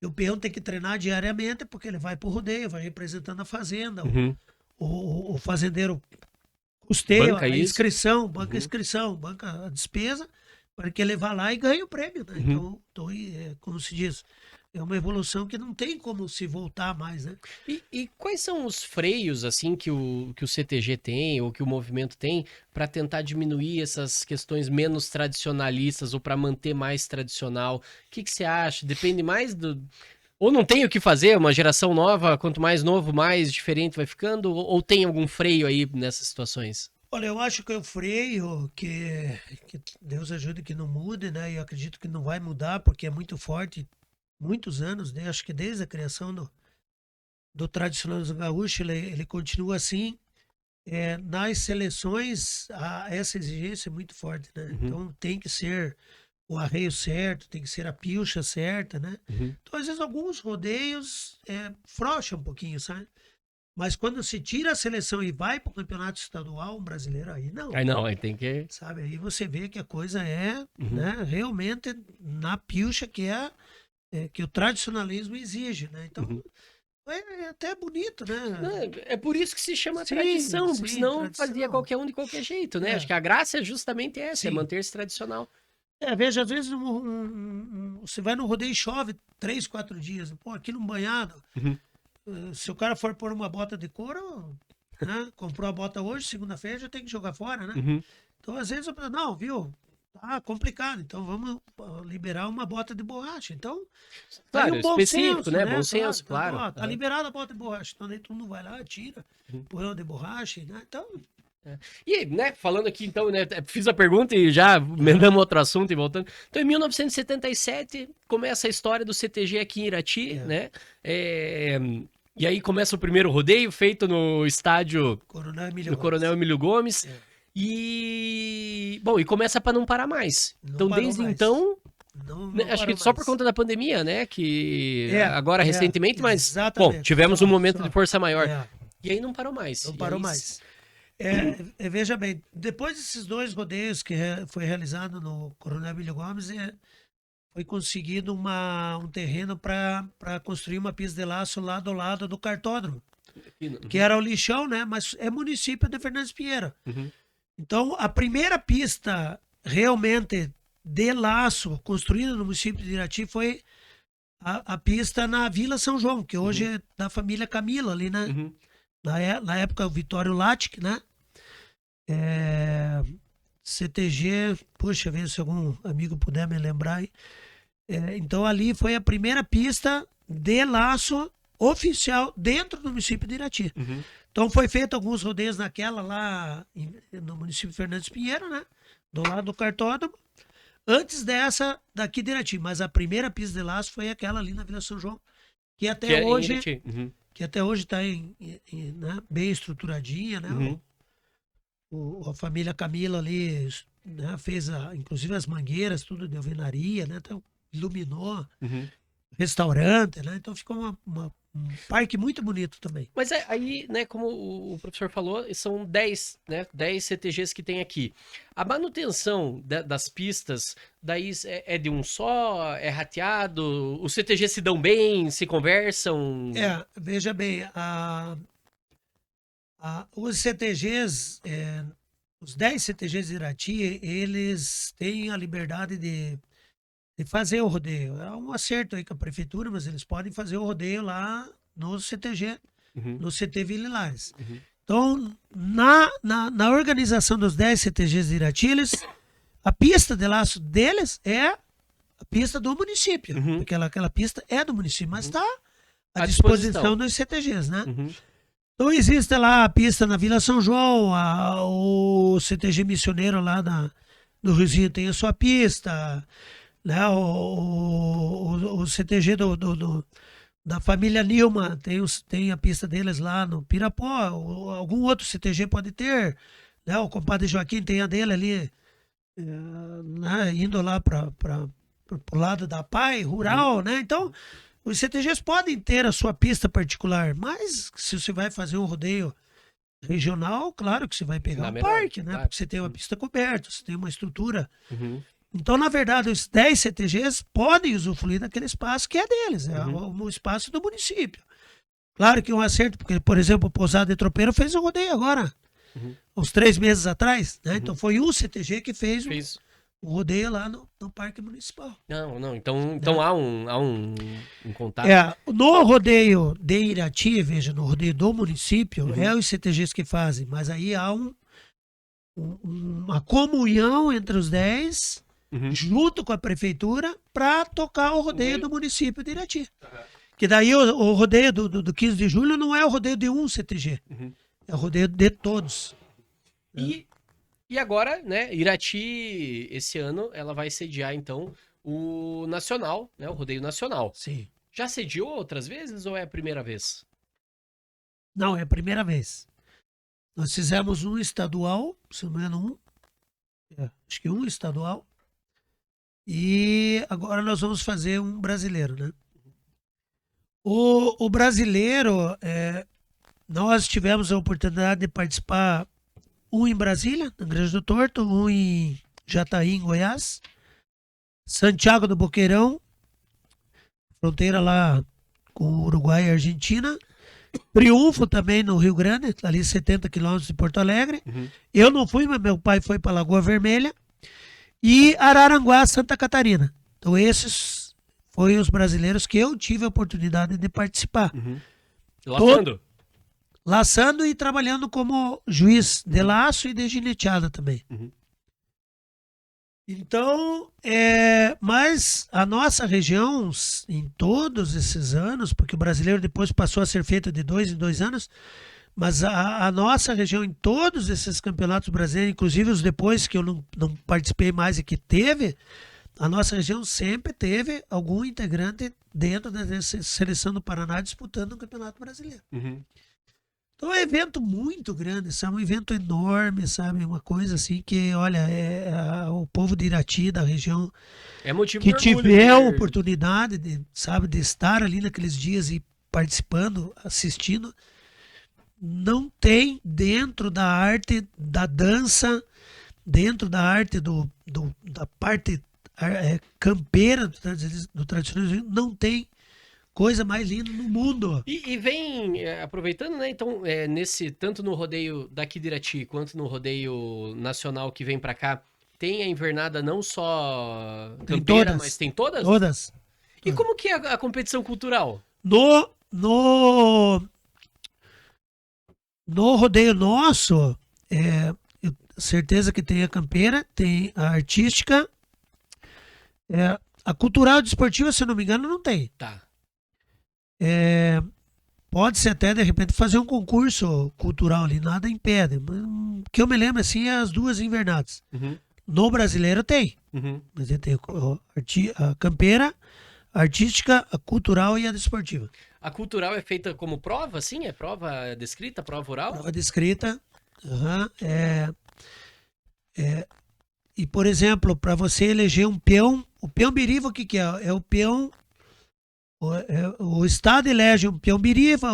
e o peão tem que treinar diariamente, porque ele vai pro rodeio, vai representando a fazenda. O fazendeiro custeia Banca a isso. inscrição, banca a inscrição, banca a despesa, para que ele vá lá e ganhe o prêmio. Né? Então, como se diz, é uma evolução que não tem como se voltar mais, né? E quais são os freios, assim, que o CTG tem, ou que o movimento tem, para tentar diminuir essas questões menos tradicionalistas, ou para manter mais tradicional? O que você acha? Depende mais do... Ou não tem o que fazer, uma geração nova, quanto mais novo, mais diferente vai ficando? Ou tem algum freio aí nessas situações? Olha, eu acho que é o freio que Deus ajude que não mude, né? E eu acredito que não vai mudar, porque é muito forte, muitos anos, né? Acho que desde a criação do tradicionalismo gaúcho, ele continua assim. Nas seleções, essa exigência é muito forte, né? Então tem que ser o arreio certo, tem que ser a pilcha certa, né? Então, às vezes, alguns rodeios frouxam um pouquinho, sabe? Mas quando se tira a seleção e vai para o campeonato estadual, um brasileiro, aí não. Aí não, aí tem que... Sabe, aí você vê que a coisa né, realmente na pilcha que o tradicionalismo exige, né? Então, é até bonito, né? É por isso que se chama Sim, tradição, porque sim, senão tradição. fazia qualquer um de qualquer jeito, né? Acho que a graça é justamente essa, é Sim. manter-se tradicional. Veja, às vezes você vai no rodeio e chove 3, 4 dias. Pô, aqui no banhado, se o cara for pôr uma bota de couro, né? Comprou a bota hoje, segunda-feira, já tem que jogar fora, né? Então, às vezes, não, viu? Tá complicado, então vamos liberar uma bota de borracha. Então, Claro, aí o bom específico, senso, né? Bom senso, Tá, claro. ó, tá liberada a bota de borracha. Então, aí todo mundo vai lá, tira, põe ela de borracha, né? Então... E, né, falando aqui, então, né, fiz a pergunta e já emendamos outro assunto e voltando. Então, em 1977, começa a história do CTG aqui em Irati, né? E aí começa o primeiro rodeio, feito no estádio Coronel Emílio Gomes. E, bom, e começa para não parar mais. Então, desde então... acho que só por conta da pandemia, né? Que agora recentemente, mas bom, tivemos um momento de força maior. E aí não parou mais. Não parou mais. Veja bem, depois desses 2 rodeios que foi realizado no Coronel Emílio Gomes, foi conseguido um terreno para construir uma pista de laço lá do lado do cartódromo, que era o Lixão, né? Mas é município de Fernandes Pinheiro. Então, a primeira pista realmente de laço construída no município de Irati foi a pista na Vila São João, que hoje é da família Camila, ali, né? Na época, o Vitório Latic, né? CTG, puxa, ver se algum amigo puder me lembrar aí. Então, ali foi a primeira pista de laço oficial dentro do município de Irati. Então, foi feito alguns rodeios naquela lá no município de Fernandes Pinheiro, né? Do lado do cartódromo. Antes dessa daqui de Irati, mas a primeira pista de laço foi aquela ali na Vila São João, que até hoje... que até hoje está né, bem estruturadinha, né? A família Camila ali, né, fez inclusive as mangueiras, tudo de alvenaria, né? Então, iluminou, restaurante, né? Então ficou uma parque muito bonito também. Mas aí, né, como o professor falou, são 10, né, 10 CTGs que tem aqui. A manutenção das pistas, daí é de um só, é rateado, os CTGs se dão bem, se conversam? Veja bem, os CTGs, os 10 CTGs de Irati, eles têm a liberdade de fazer o rodeio. É um acerto aí com a prefeitura, mas eles podem fazer o rodeio lá no CTG, no CT Vililares. Então, na organização dos 10 CTGs de Irati, a pista de laço deles é a pista do município, porque aquela pista é do município, mas está à disposição dos CTGs, né? Então existe lá a pista na Vila São João, o CTG missioneiro lá do Riozinho tem a sua pista, né? O CTG da família Nilma tem a pista deles lá no Pirapó, algum outro CTG pode ter, né? O compadre Joaquim tem a dele ali, né? Indo lá para o lado da PAI, rural, né? Então, os CTGs podem ter a sua pista particular, mas se você vai fazer um rodeio regional, claro que você vai pegar um parque, né? Claro. Porque você tem uma pista coberta, você tem uma estrutura. Então, na verdade, os 10 CTGs podem usufruir daquele espaço que é deles, é o espaço do município. Claro que é um acerto, porque, por exemplo, o Pousada de Tropeiro fez o rodeio agora, uns 3 meses atrás, né? Então foi o CTG que fez o rodeio lá no Parque Municipal. Não, então há um contato. No rodeio de Irati, veja, no rodeio do município, é os CTGs que fazem, mas aí há uma comunhão entre os 10, junto com a prefeitura, para tocar o rodeio do município de Irati. Que daí o rodeio do 15 de julho não é o rodeio de um CTG, é o rodeio de todos. E agora, né, Irati, esse ano, ela vai sediar, então, o Nacional, né, o Rodeio Nacional. Sim. Já sediou outras vezes ou é a primeira vez? Não, é a primeira vez. Nós fizemos um estadual, se não me engano, acho que um estadual, e agora nós vamos fazer um brasileiro, né? O brasileiro, nós tivemos a oportunidade de participar, um em Brasília, na Grande do Torto, um em Jataí, em Goiás, Santiago do Boqueirão, fronteira lá com o Uruguai e Argentina, Triunfo também no Rio Grande, ali 70 quilômetros de Porto Alegre. Eu não fui, mas meu pai foi para Lagoa Vermelha, e Araranguá, Santa Catarina. Então esses foram os brasileiros que eu tive a oportunidade de participar. Laçando? Laçando e trabalhando como juiz de laço e de gineteada também. Então, mas a nossa região, em todos esses anos, porque o brasileiro depois passou a ser feito de 2 em 2 anos, mas a nossa região em todos esses campeonatos brasileiros, inclusive os depois que eu não participei mais e que teve, a nossa região sempre teve algum integrante dentro da seleção do Paraná disputando o Campeonato Brasileiro. Então é um evento muito grande, sabe? Um evento enorme, sabe? Uma coisa assim que, olha, o povo de Irati, da região, motivo que de orgulho, tiver a né? oportunidade de, sabe, de estar ali naqueles dias e participando, assistindo, não tem dentro da arte da dança, dentro da arte da parte campeira do tradicionalismo, não tem coisa mais linda no mundo. E vem, aproveitando, né, então, tanto no rodeio daqui de Irati, quanto no rodeio nacional que vem pra cá, tem a invernada não só Tem campeira, todas. mas tem todas? Todas. E como que é a competição cultural? No rodeio nosso, certeza que tem a campeira, tem a artística, a cultural e desportiva, se eu não me engano, não tem. Tá. Pode-se até, de repente, fazer um concurso cultural ali, nada impede. Mas, que eu me lembro, assim, é as duas invernadas. No brasileiro tem. Mas tem a campeira, a artística, a cultural e a desportiva. A cultural é feita como prova, assim? É prova descrita, prova oral? Prova descrita. E, por exemplo, para você eleger um peão, o peão biriva, o que é? É o peão O Estado elege um peão-biriva,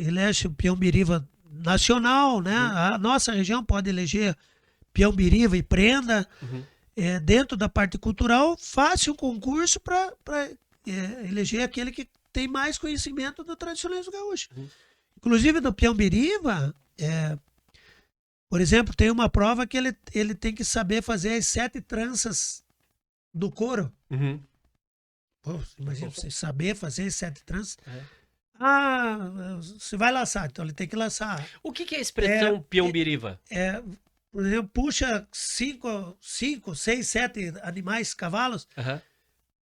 elege um peão-biriva nacional, né? A nossa região pode eleger peão-biriva e prenda. Uhum. Dentro da parte cultural, faça um concurso para eleger aquele que tem mais conhecimento do tradicionalismo gaúcho. Uhum. Inclusive, no peão-biriva, por exemplo, tem uma prova que ele tem que saber fazer as 7 tranças do couro. Uhum. Pô, imagina você saber fazer as 7 tranças. É. Você vai laçar, então ele tem que laçar. O que é a expressão peão-biriva? Por exemplo, puxa 5, 6, 7 animais, cavalos. Aham.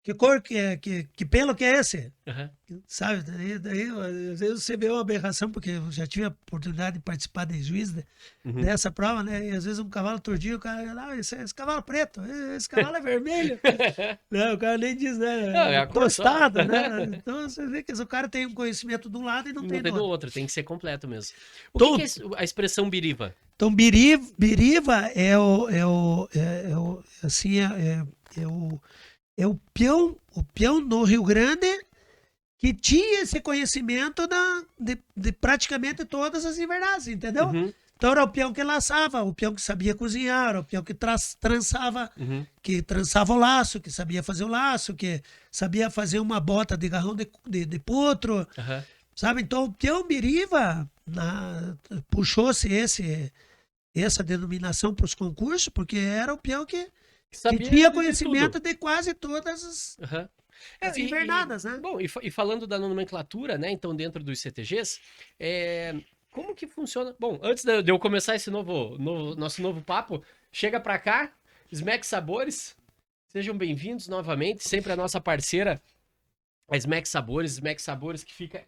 Que cor que é? Que pelo que é esse? Aham. Sabe? Daí, às vezes você vê uma aberração, porque eu já tive a oportunidade de participar de juiz Uhum. dessa prova, né? E às vezes um cavalo tordinho, o cara, esse cavalo é preto, esse cavalo é vermelho. Não, o cara nem diz, né? Não, é a cor só. Tostado, né? Então você vê que o cara tem um conhecimento de um lado e não Não tem tem do do outro. outro, tem que ser completo mesmo. O Todo- que é a expressão biriva? Então, biriva é o peão no Rio Grande que tinha esse conhecimento de praticamente todas as invernadas, entendeu? Uhum. Então era o peão que laçava, o peão que sabia cozinhar, era o peão que trançava, Uhum. que trançava o laço, que sabia fazer o laço, que sabia fazer uma bota de garrão de potro, Aham. sabe? Então o peão biriva puxou-se essa denominação para os concursos, porque era o peão que Sabia tinha de conhecimento tudo. de quase todas Aham. as invernadas, né? Bom, e falando da nomenclatura, né? Então, dentro dos CTGs, como que funciona? Bom, antes de eu começar esse nosso novo papo, chega pra cá, Smack Sabores, sejam bem-vindos novamente, sempre a nossa parceira, a Smack Sabores que fica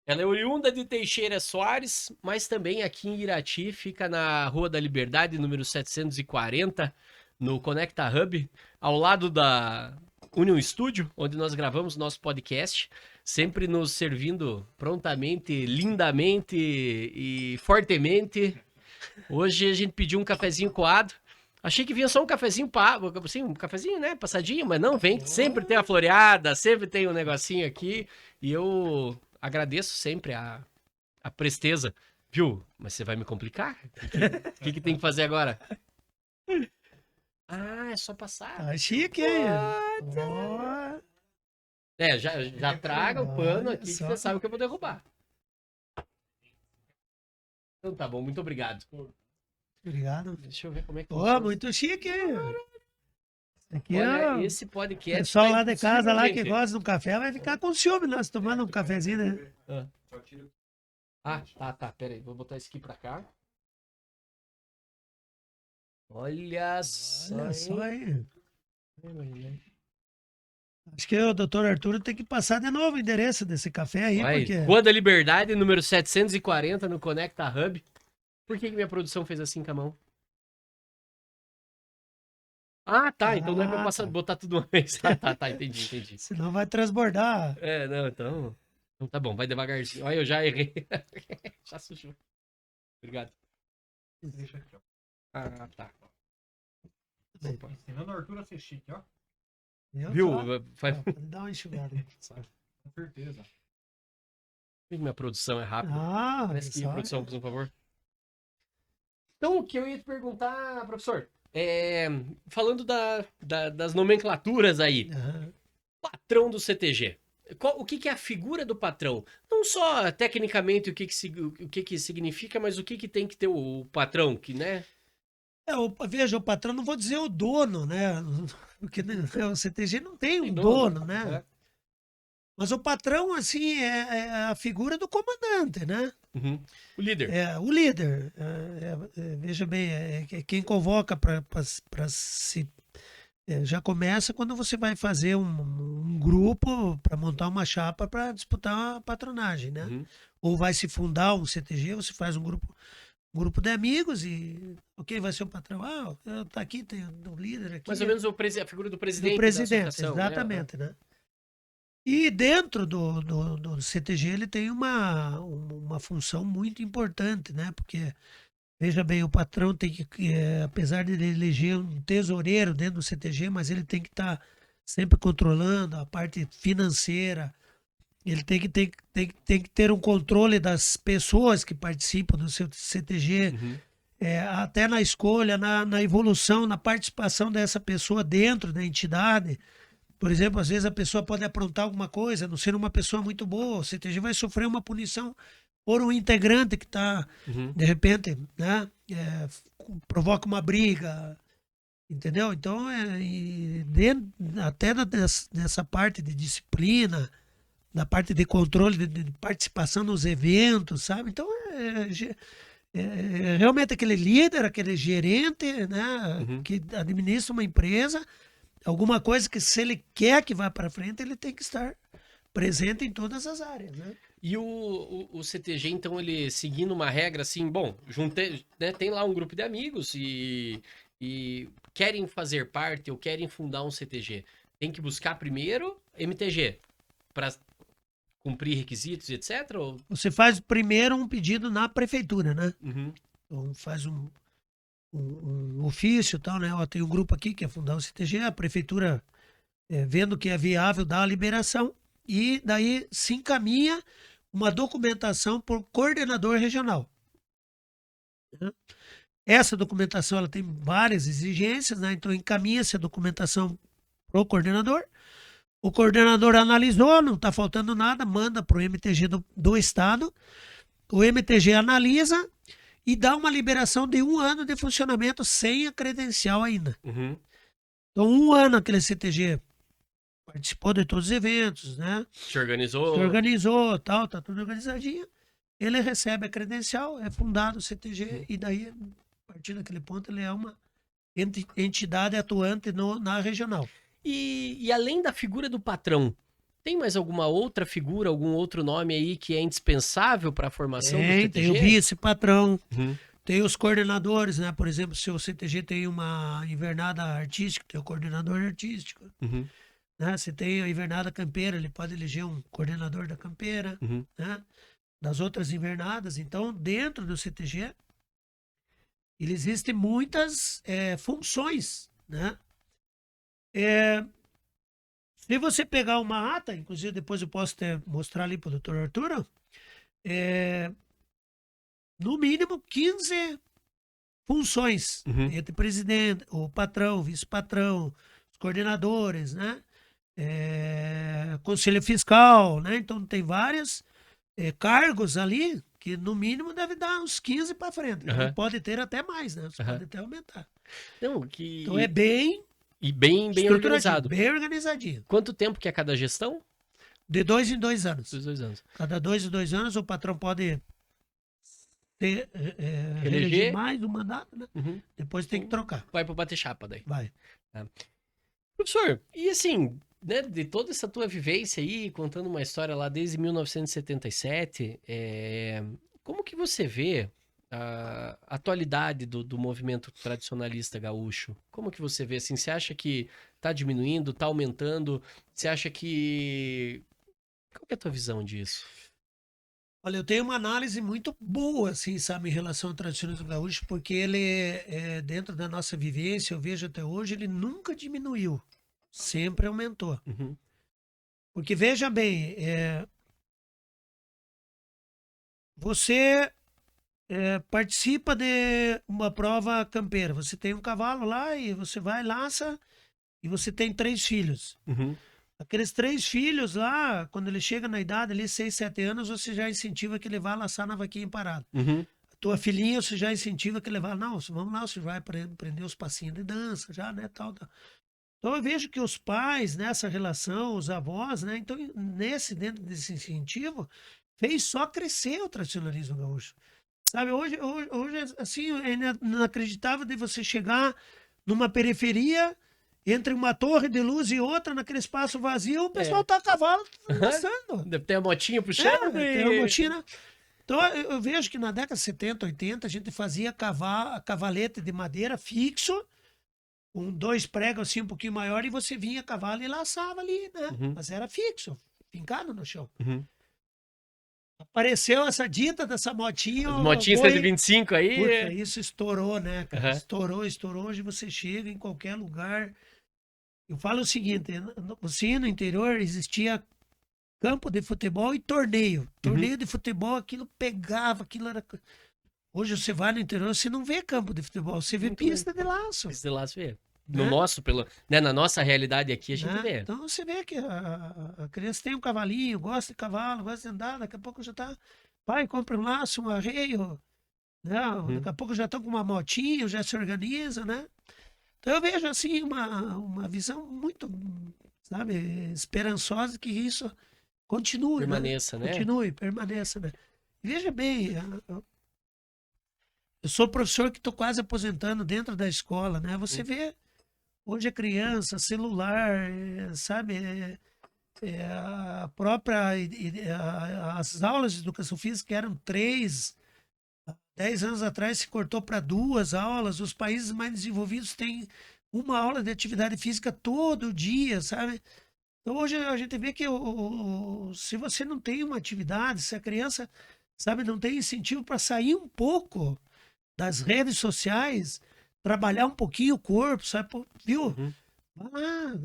ela é oriunda de Teixeira Soares, mas também aqui em Irati, fica na Rua da Liberdade, número 740, no Conecta Hub, ao lado da Union Studio, onde nós gravamos nosso podcast, sempre nos servindo prontamente, lindamente e fortemente. Hoje a gente pediu um cafezinho coado. Achei que vinha só um cafezinho, assim, um cafezinho, né, passadinho, mas não, vem, sempre tem a floreada, sempre tem um negocinho aqui, e eu agradeço sempre a presteza. Viu? Mas você vai me complicar? O que tem que fazer agora? Ah, é só passar. Tá chique, hein? Ó, Já traga o pano Olha aqui que só. você sabe que eu vou derrubar. Então tá bom, muito obrigado. obrigado. Deixa eu ver como é que Ó, funciona. muito chique, hein? Aqui, Olha, ó, esse o podcast. pessoal tá lá de casa, impossível, lá gente. que gosta de um café, vai ficar com ciúme nós tomando um cafezinho, né? Tá. Pera aí, vou botar esse aqui pra cá. Olha só. Olha só, hein? hein? Acho que o doutor Arthur tem que passar de novo o endereço desse café aí, Vai, porque... Rua da Liberdade, número 740, no Conecta Hub. Por que minha produção fez assim com a mão? Ah, tá. Então não é pra tá. botar tudo uma vez. Tá, entendi. Senão vai transbordar. Não, então tá bom, vai devagarzinho. Olha, eu já errei. Já sujou. Obrigado. Ah, tá. Opa. Ensinando o Arthur a ser chique, ó. Viu? Só? Pode dar uma enxugada. Com certeza. Minha produção é rápida. olha Parece que só. produção, por favor. Então, o que eu ia te perguntar, professor, falando das nomenclaturas aí, Aham. patrão do CTG. O que é a figura do patrão? Não só tecnicamente o que significa, mas o que tem que ter o patrão, que, né? Veja, o patrão, não vou dizer o dono, né? Porque o CTG não tem um Tem dono, né? É. Mas o patrão, assim, é a figura do comandante, né? Uhum. O líder. É o líder. Veja bem, quem convoca para se. Já começa quando você vai fazer um grupo para montar uma chapa para disputar a patronagem, né? Uhum. Ou vai se fundar um CTG, você faz um grupo de amigos e quem vai ser o patrão? Tá aqui, tem um líder aqui. Mais ou menos a figura do presidente. Do da presidente, associação, né? exatamente, né? E dentro do CTG ele tem uma função muito importante, né? Porque, veja bem, o patrão tem que apesar de ele eleger um tesoureiro dentro do CTG, mas ele tem que estar sempre controlando a parte financeira. Ele tem que ter um controle das pessoas que participam do seu CTG, até na escolha, na evolução, na participação dessa pessoa dentro da entidade. Por exemplo, às vezes a pessoa pode aprontar alguma coisa, não ser uma pessoa muito boa, o CTG vai sofrer uma punição por um integrante que está, de repente, né, provoca uma briga, entendeu? Então, até dessa parte de disciplina, da parte de controle, de participação nos eventos, sabe? Então, realmente aquele líder, aquele gerente, né, que administra uma empresa, alguma coisa que se ele quer que vá para frente, ele tem que estar presente em todas as áreas, né? E o CTG, então, ele seguindo uma regra assim, bom, juntei, né, tem lá um grupo de amigos e querem fazer parte ou querem fundar um CTG. Tem que buscar primeiro MTG para cumprir requisitos e etc? Ou... Você faz primeiro um pedido na prefeitura, né? Uhum. Então faz um ofício e tal, né? Ó, tem um grupo aqui que é fundar o CTG, a prefeitura, vendo que é viável, dá a liberação e daí se encaminha uma documentação por coordenador regional. Essa documentação ela tem várias exigências, né? Então encaminha-se a documentação para o coordenador. O coordenador analisou, não está faltando nada, manda para o MTG do estado. O MTG analisa e dá uma liberação de 1 ano de funcionamento sem a credencial ainda. Então, 1 ano aquele CTG participou de todos os eventos, né? Se organizou. Se organizou, tal, tá tudo organizadinho. Ele recebe a credencial, é fundado o CTG e daí, a partir daquele ponto, ele é uma entidade atuante na regional. E além da figura do patrão, tem mais alguma outra figura, algum outro nome aí que é indispensável para a formação do CTG? Tem o vice-patrão, tem os coordenadores, né? Por exemplo, se o CTG tem uma invernada artística, tem o coordenador artístico. Né? Se tem a invernada campeira, ele pode eleger um coordenador da campeira, né? Das outras invernadas. Então, dentro do CTG, existem muitas funções, né? Se você pegar uma ata, inclusive depois eu posso mostrar ali para o doutor Arturo, no mínimo 15 funções entre presidente, o patrão, o vice-patrão, os coordenadores, né? Conselho fiscal, né? Então tem vários cargos ali que no mínimo deve dar uns 15 para frente. Pode ter até mais, né? Você pode até aumentar. Não, então é bem... E bem organizado. Bem organizadinho. Quanto tempo que é cada gestão? De 2 em 2 anos. 2 anos. Cada 2 em 2 anos o patrão pode eleger mais um mandato, né? Depois tem que trocar. Vai pro bater chapa daí. Vai. Professor, e assim, né, de toda essa tua vivência aí, contando uma história lá desde 1977, como que você vê a atualidade do movimento tradicionalista gaúcho? Como que você vê, assim, você acha que tá diminuindo, tá aumentando? Você acha que... Qual que é a tua visão disso? Olha, eu tenho uma análise muito boa, assim, sabe, em relação ao tradicionalismo gaúcho, porque ele, dentro da nossa vivência, eu vejo até hoje, ele nunca diminuiu, sempre aumentou. Porque, veja bem, você... participa de uma prova campeira. Você tem um cavalo lá e você vai, laça, e você tem 3 filhos. Aqueles 3 filhos lá, quando ele chega na idade ali, 6, 7 anos, você já incentiva que ele vá laçar na vaquinha parada. A tua filhinha, você já incentiva que ele vá, não, vamos lá, você vai aprender os passinhos de dança, já, né, tal. Então eu vejo que os pais, nessa relação, os avós, né, então dentro desse incentivo, fez só crescer o tradicionalismo gaúcho. Sabe, hoje assim, é inacreditável de você chegar numa periferia, entre uma torre de luz e outra, naquele espaço vazio, o pessoal tá a cavalo dançando. Deve ter a motinha puxando. Tem a motinha. Então, eu vejo que na década de 70, 80, a gente fazia cavalete de madeira fixo, com 2 pregos assim um pouquinho maior, e você vinha a cavalo e laçava ali, né? Mas era fixo, fincado no chão. Apareceu essa dita dessa motinha. Motinha 125 aí. Puta, isso estourou, né, cara? Estourou. Hoje você chega em qualquer lugar Eu falo o seguinte, você no interior existia campo de futebol e torneio. Torneio de futebol, aquilo pegava, aquilo era... Hoje você vai no interior, você não vê campo de futebol, você vê Muito pista de laço. Esse laço vê. No Né? nosso, né, na nossa realidade aqui, a gente Né? vê. Então você vê que a criança tem um cavalinho, gosta de cavalo, gosta de andar, daqui a pouco já tá... Pai, compra um laço, um arreio, né? Daqui a pouco já estão com uma motinha, já se organiza, né? Então eu vejo assim uma visão muito, sabe, esperançosa que isso continue, Permaneça, né? Continue, permaneça, né? Veja bem, eu sou professor que estou quase aposentando dentro da escola, né? Você vê hoje a criança, celular, sabe, a própria, as aulas de educação física eram 3, 10 anos atrás se cortou para 2 aulas. Os países mais desenvolvidos têm uma aula de atividade física todo dia, sabe? Então hoje a gente vê que se você não tem uma atividade, se a criança, sabe, não tem incentivo para sair um pouco das redes sociais, trabalhar um pouquinho o corpo, sabe? Pô, viu? Vai lá,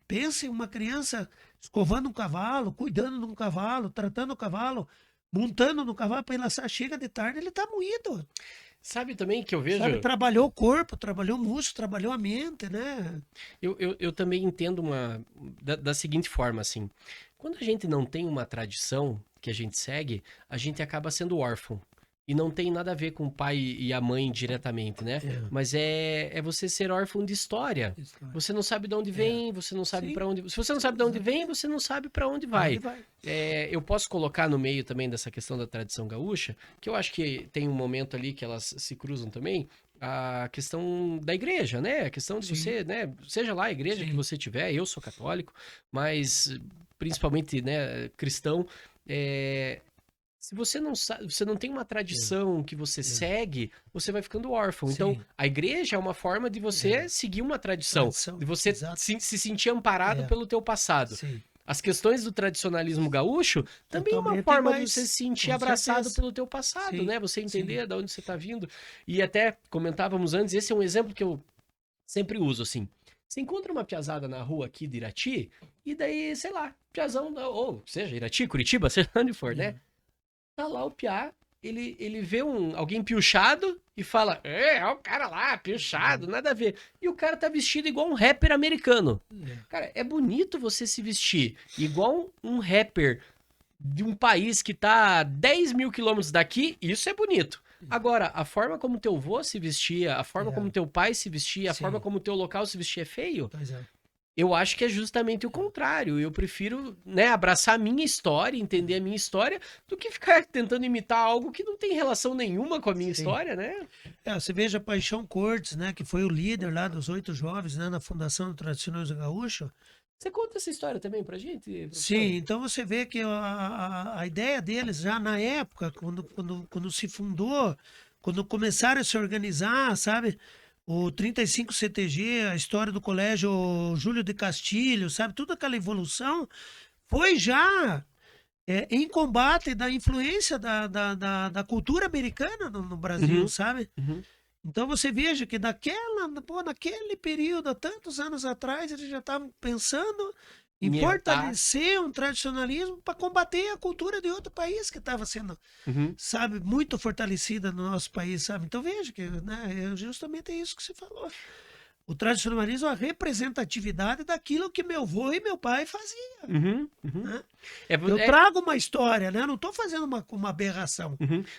pensa em uma criança escovando um cavalo, cuidando de um cavalo, tratando o cavalo, montando no cavalo para ele laçar. Chega de tarde, ele tá moído. Sabe também que eu vejo... Sabe, trabalhou o corpo, trabalhou o músculo, trabalhou a mente, né? Eu também entendo da seguinte forma, assim. Quando a gente não tem uma tradição que a gente segue, a gente acaba sendo órfão. E não tem nada a ver com o pai e a mãe diretamente, né? Mas é você ser órfão de história. Você não sabe de onde vem, você não sabe para onde... Se você não sabe de onde vem, você não sabe para onde vai. Eu posso colocar no meio também dessa questão da tradição gaúcha, que eu acho que tem um momento ali que elas se cruzam também, a questão da igreja, né? A questão de você, né? Seja lá a igreja que você tiver, eu sou católico, mas principalmente, né, cristão, se você não sabe, você não tem uma tradição que você segue, você vai ficando órfão. Então, a igreja é uma forma de você seguir uma tradição, de você se sentir amparado pelo teu passado. As questões do tradicionalismo gaúcho também é uma forma de você se sentir abraçado pelo teu passado, né? Você entender de onde você está vindo. E até comentávamos antes, esse é um exemplo que eu sempre uso, assim. Você encontra uma piazada na rua aqui de Irati, e daí, sei lá, piazão, ou seja, Irati, Curitiba, seja onde for, né? Tá lá o piá, ele vê alguém piochado e fala, o cara lá, piochado, nada a ver. E o cara tá vestido igual um rapper americano. Cara, é bonito você se vestir igual um rapper de um país que tá a 10 mil quilômetros daqui, isso é bonito. Agora, a forma como teu avô se vestia, a forma como teu pai se vestia, a forma como teu local se vestia é feio. Eu acho que é justamente o contrário. Eu prefiro, né, abraçar a minha história, entender a minha história, do que ficar tentando imitar algo que não tem relação nenhuma com a minha história, né? Você veja Paixão Cortes, né, que foi o líder lá dos 8 jovens, né, na Fundação do Tradicionalismo Gaúcho. Você conta essa história também pra gente, professor? Sim, então você vê que a ideia deles já na época, quando se fundou, quando começaram a se organizar, sabe? O 35 CTG, a história do colégio Júlio de Castilho, sabe? Toda aquela evolução foi já em combate da influência da cultura americana no Brasil, sabe? Então você veja que naquele período, há tantos anos atrás, eles já estavam pensando em fortalecer um tradicionalismo para combater a cultura de outro país que estava sendo, sabe, muito fortalecida no nosso país, sabe? Então veja que, né, justamente é isso que você falou. O tradicionalismo é a representatividade daquilo que meu avô e meu pai faziam. Né? Eu trago uma história, né? Não estou fazendo uma aberração.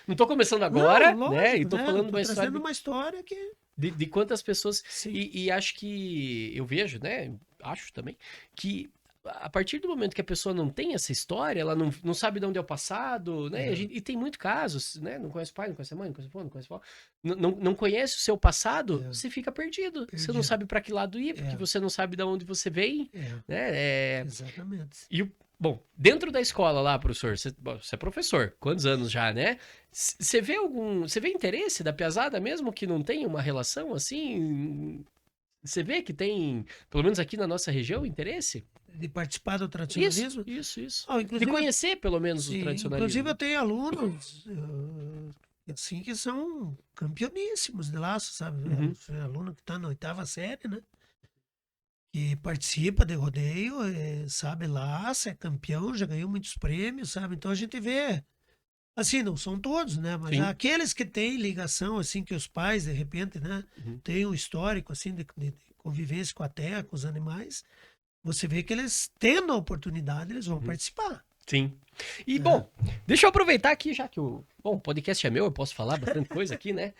Não estou começando agora, lógico, né? E estou né? falando uma história que... De quantas pessoas... E acho que... Eu vejo, né? Acho também que a partir do momento que a pessoa não tem essa história, ela não sabe de onde é o passado, né? E tem muitos casos, né? Não conhece o pai, não conhece a mãe, não conhece o avô, não conhece a avó. Não conhece o seu passado, você fica perdido. Você não sabe para que lado ir, porque você não sabe de onde você vem, né? Exatamente. Bom, dentro da escola lá, professor, você é professor, quantos anos já, né? Você vê interesse da piazada mesmo que não tem uma relação assim? Você vê que tem, pelo menos aqui na nossa região, interesse? De participar do tradicionalismo? Isso. Inclusive, de conhecer, pelo menos, o tradicionalismo. Inclusive, eu tenho alunos assim que são campeoníssimos de laço, sabe? Aluno que está na 8ª série, né? que participa de rodeio, sabe, laça, é campeão, já ganhou muitos prêmios, sabe? Então a gente vê, assim, não são todos, né? Mas Sim. aqueles que têm ligação, assim, que os pais, de repente, né, têm um histórico, assim, de convivência com a terra, com os animais, você vê que eles, tendo a oportunidade, eles vão participar. Sim. E, bom, deixa eu aproveitar aqui, já que o podcast é meu, eu posso falar bastante coisa aqui, né?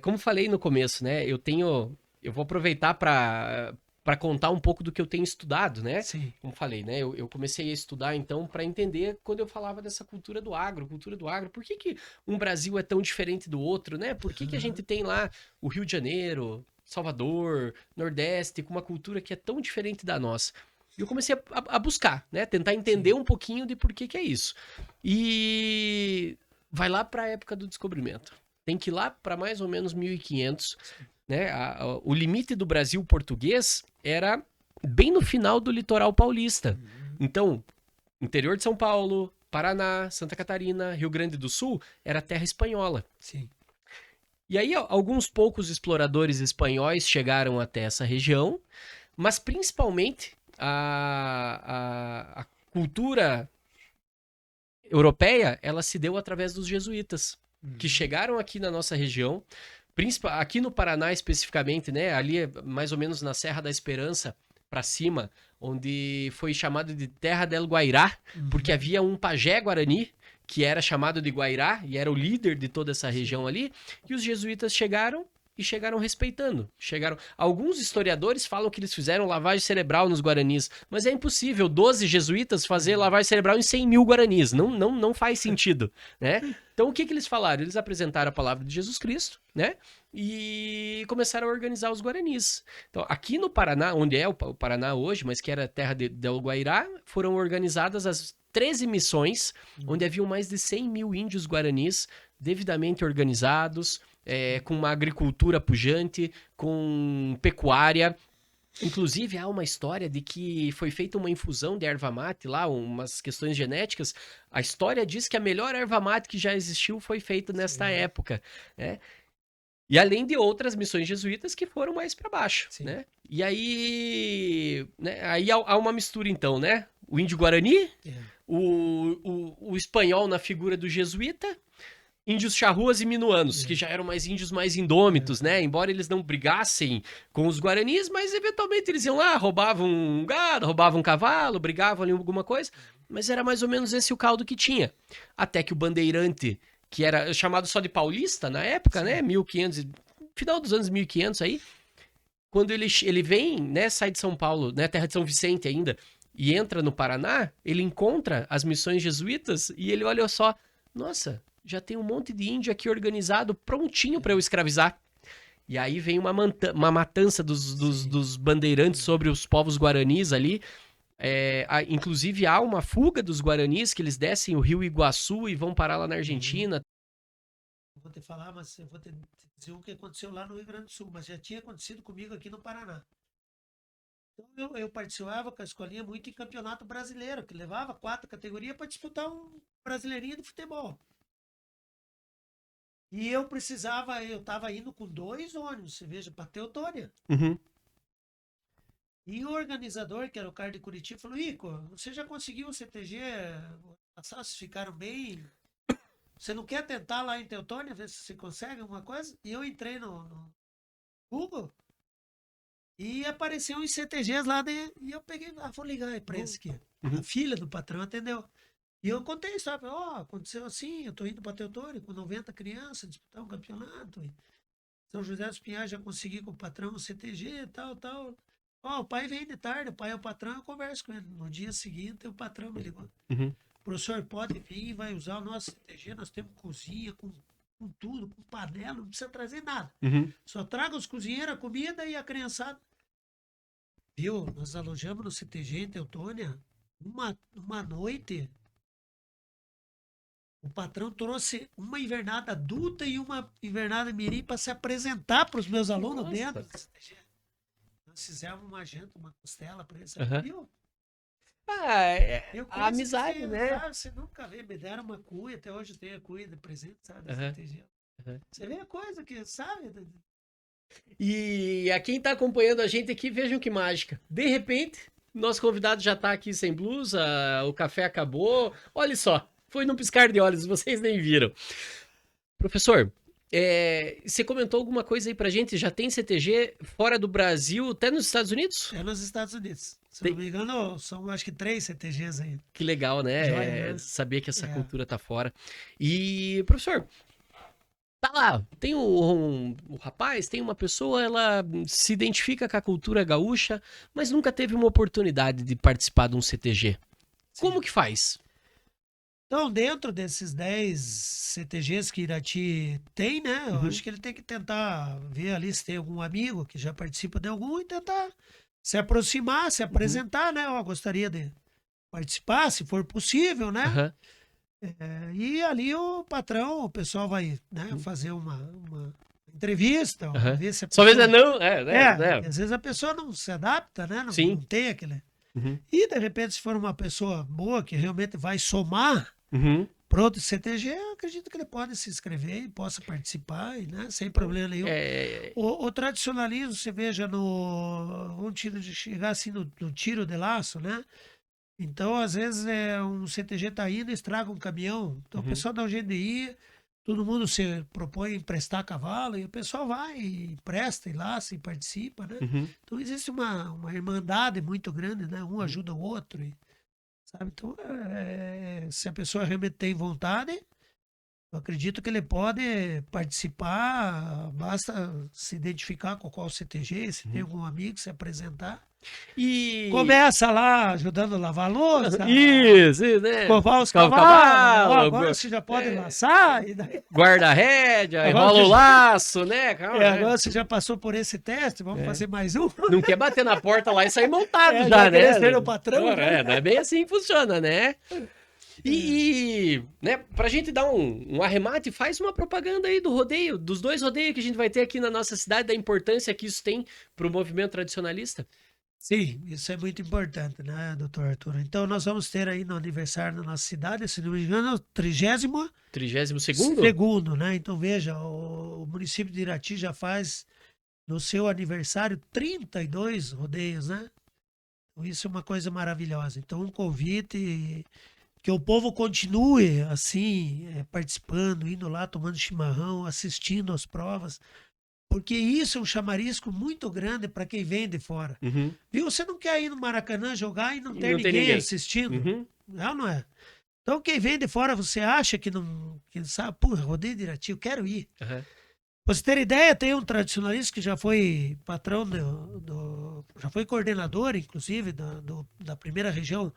Como falei no começo, né? Eu vou aproveitar para contar um pouco do que eu tenho estudado, né? Sim. Como falei, né? Eu comecei a estudar, então, para entender quando eu falava dessa cultura do agro, por que um Brasil é tão diferente do outro, né? Por que a gente tem lá o Rio de Janeiro, Salvador, Nordeste, com uma cultura que é tão diferente da nossa? E eu comecei a buscar, né? Tentar entender um pouquinho de por que é isso. E vai lá para a época do descobrimento. Tem que ir lá para mais ou menos 1500, né? O limite do Brasil português era bem no final do litoral paulista. Então, interior de São Paulo, Paraná, Santa Catarina, Rio Grande do Sul, era terra espanhola. Sim. E aí, alguns poucos exploradores espanhóis chegaram até essa região, mas principalmente a cultura europeia, ela se deu através dos jesuítas, que chegaram aqui na nossa região, aqui no Paraná especificamente, né? Ali mais ou menos na Serra da Esperança para cima, onde foi chamado de Terra del Guairá, porque havia um pajé guarani que era chamado de Guairá e era o líder de toda essa região ali, e os jesuítas chegaram e chegaram respeitando. Alguns historiadores falam que eles fizeram lavagem cerebral nos guaranis, mas é impossível 12 jesuítas fazer lavagem cerebral em 100 mil guaranis. Não faz sentido, né? Então o que eles falaram? Eles apresentaram a palavra de Jesus Cristo, né? E começaram a organizar os guaranis. Então aqui no Paraná, onde é o Paraná hoje, mas que era a terra del Guairá, foram organizadas as 13 missões, onde haviam mais de 100 mil índios guaranis devidamente organizados, com uma agricultura pujante, com pecuária. Inclusive, há uma história de que foi feita uma infusão de erva mate lá, umas questões genéticas. A história diz que a melhor erva mate que já existiu foi feita nesta época, né? E além de outras missões jesuítas que foram mais para baixo, né? E aí, né? Aí há uma mistura então, né? O índio guarani, o espanhol na figura do jesuíta, índios charruas e minuanos, que já eram mais índios mais indômitos, né? Embora eles não brigassem com os guaranis, mas eventualmente eles iam lá, roubavam um gado, roubavam um cavalo, brigavam ali alguma coisa, mas era mais ou menos esse o caldo que tinha. Até que o bandeirante, que era chamado só de paulista na época, né? 1500, final dos anos 1500 aí, quando ele vem, né, sai de São Paulo, né, terra de São Vicente ainda, e entra no Paraná, ele encontra as missões jesuítas e ele olha só, nossa, já tem um monte de índio aqui organizado, prontinho para eu escravizar. E aí vem uma matança dos bandeirantes sobre os povos guaranis ali. Inclusive há uma fuga dos guaranis, que eles descem o rio Iguaçu e vão parar lá na Argentina. Vou te falar, mas eu vou te dizer o que aconteceu lá no Rio Grande do Sul, mas já tinha acontecido comigo aqui no Paraná. Então eu participava com a escolinha muito em campeonato brasileiro, que levava 4 categorias para disputar um brasileirinho de futebol. E eu estava indo com 2 ônibus, você veja, para Teutônia. E o organizador, que era o cara de Curitiba, falou, Ico, você já conseguiu o CTG, vocês ficaram bem, você não quer tentar lá em Teutônia, ver se você consegue alguma coisa? E eu entrei no Google e apareceu uns CTGs lá, e eu peguei, vou ligar para esse aqui. A filha do patrão atendeu. E eu contei, sabe? Aconteceu assim, eu tô indo para Teutônia com 90 crianças, disputar um campeonato. E São José dos Pinhais já consegui com o patrão o CTG, tal. O pai vem de tarde, o pai é o patrão, eu converso com ele. No dia seguinte, o patrão me ligou. Professor, pode vir, vai usar o nosso CTG, nós temos cozinha, com tudo, com panela, não precisa trazer nada. Só traga os cozinheiros, a comida e a criançada. Viu? Nós alojamos no CTG em Teutônia uma noite. O patrão trouxe uma invernada adulta e uma invernada mirim para se apresentar para os meus alunos dentro. Nós fizemos uma janta, uma costela para eles. Viu? A amizade, você, né? Sabe, você nunca vê, me deram uma cuia, até hoje eu tenho a cuia de presente, sabe? Você vê a coisa que, sabe? E a quem tá acompanhando a gente aqui, vejam que mágica. De repente, nosso convidado já tá aqui sem blusa, o café acabou. Olha só, foi num piscar de olhos, vocês nem viram. Professor, você comentou alguma coisa aí pra gente? Já tem CTG fora do Brasil, até nos Estados Unidos? É nos Estados Unidos. Se não me engano, são acho que 3 CTGs aí. Que legal, né? Joia, né? Saber que essa É. cultura tá fora. E, professor, tá lá, tem um rapaz, tem uma pessoa, ela se identifica com a cultura gaúcha, mas nunca teve uma oportunidade de participar de um CTG. Como que faz? Então, dentro desses 10 CTGs que Irati tem, né? Eu Uhum. acho que ele tem que tentar ver ali se tem algum amigo que já participa de algum e tentar se aproximar, se apresentar, né? Ó, gostaria de participar, se for possível, né? Aham. E ali o patrão, o pessoal vai, né, fazer uma entrevista, ó, Aham. ver se a Só pessoa... vezes não, né? Às vezes a pessoa não se adapta, né? Não, Sim. não tem aquele... Uhum. E, de repente, se for uma pessoa boa, que realmente vai somar Uhum. para outro CTG, eu acredito que ele pode se inscrever e possa participar, e, né, sem problema nenhum. O tradicionalismo, você veja vamos chegar assim no tiro de laço, né? Então, às vezes, um CTG tá indo e estraga um caminhão. Então, o pessoal dá um jeito de ir, todo mundo se propõe a emprestar cavalo, e o pessoal vai e empresta, e laça, e participa, né? Uhum. Então, existe uma irmandade muito grande, né? Um ajuda o outro, sabe? Então, se a pessoa realmente tem vontade, eu acredito que ele pode participar, basta se identificar com qual CTG, se tem algum amigo, se apresentar. E... Começa lá ajudando a lavar a louça, Isso, né? escovar os Escova o cavalos. cavalo, Agora você já pode laçar. E daí, Guarda a rédea, Agora enrola o você- laço, né? Calma, né? agora você já passou por esse teste, vamos fazer mais um. Não quer bater na porta lá e sair montado Já já, né? querer ser o patrão, Não, né? não é bem assim que funciona, né? Né, pra gente dar um arremate, faz uma propaganda aí do rodeio, dos 2 rodeios que a gente vai ter aqui na nossa cidade, da importância que isso tem pro movimento tradicionalista. Sim, isso é muito importante, né, doutor Arthur? Então, nós vamos ter aí no aniversário da nossa cidade, se não me engano, o 32º 32º? né? Então, veja, o município de Irati já faz no seu aniversário 32 rodeios, né? Então, isso é uma coisa maravilhosa. Então, um convite que o povo continue assim, participando, indo lá, tomando chimarrão, assistindo às provas, porque isso é um chamarisco muito grande para quem vem de fora. Uhum, Viu? Você não quer ir no Maracanã jogar e não E ter não ter ninguém ninguém. assistindo. uhum, Não é? Então, quem vem de fora, você acha que não... Que sabe, pô, rodeio de Irati, eu quero ir. aham. Pra você ter ideia, tem um tradicionalista que já foi patrão já foi coordenador, inclusive, da primeira região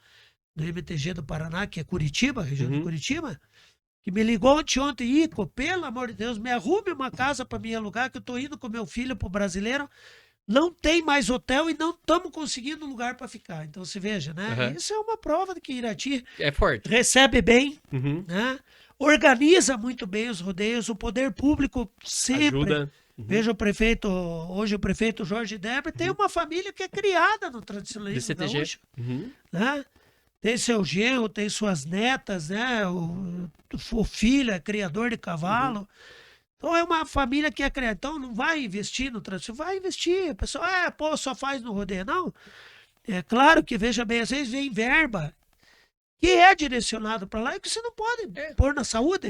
do MTG do Paraná, que é Curitiba, região de Uhum. Curitiba, que me ligou ontem, Ico, pelo amor de Deus, me arrume uma casa para me alugar, que eu tô indo com meu filho pro Brasileiro, não tem mais hotel e não estamos conseguindo lugar para ficar. Então, se veja, né? Aham. Isso é uma prova de que Irati É forte. recebe bem, Uhum. né? Organiza muito bem os rodeios, o poder público sempre. Ajuda. Uhum. Veja hoje o prefeito Jorge Debre tem uma família que é criada no De tradicionalismo CTG. gaúcho, Uhum. né? Tem seu genro, tem suas netas, né? O filho é criador de cavalo. Então é uma família que é criada. Então não vai investir no tradicional, vai investir. O pessoal, só faz no rodeio. Não. É claro que, veja bem, às vezes vem verba que é direcionado para lá e que você não pode pôr na saúde.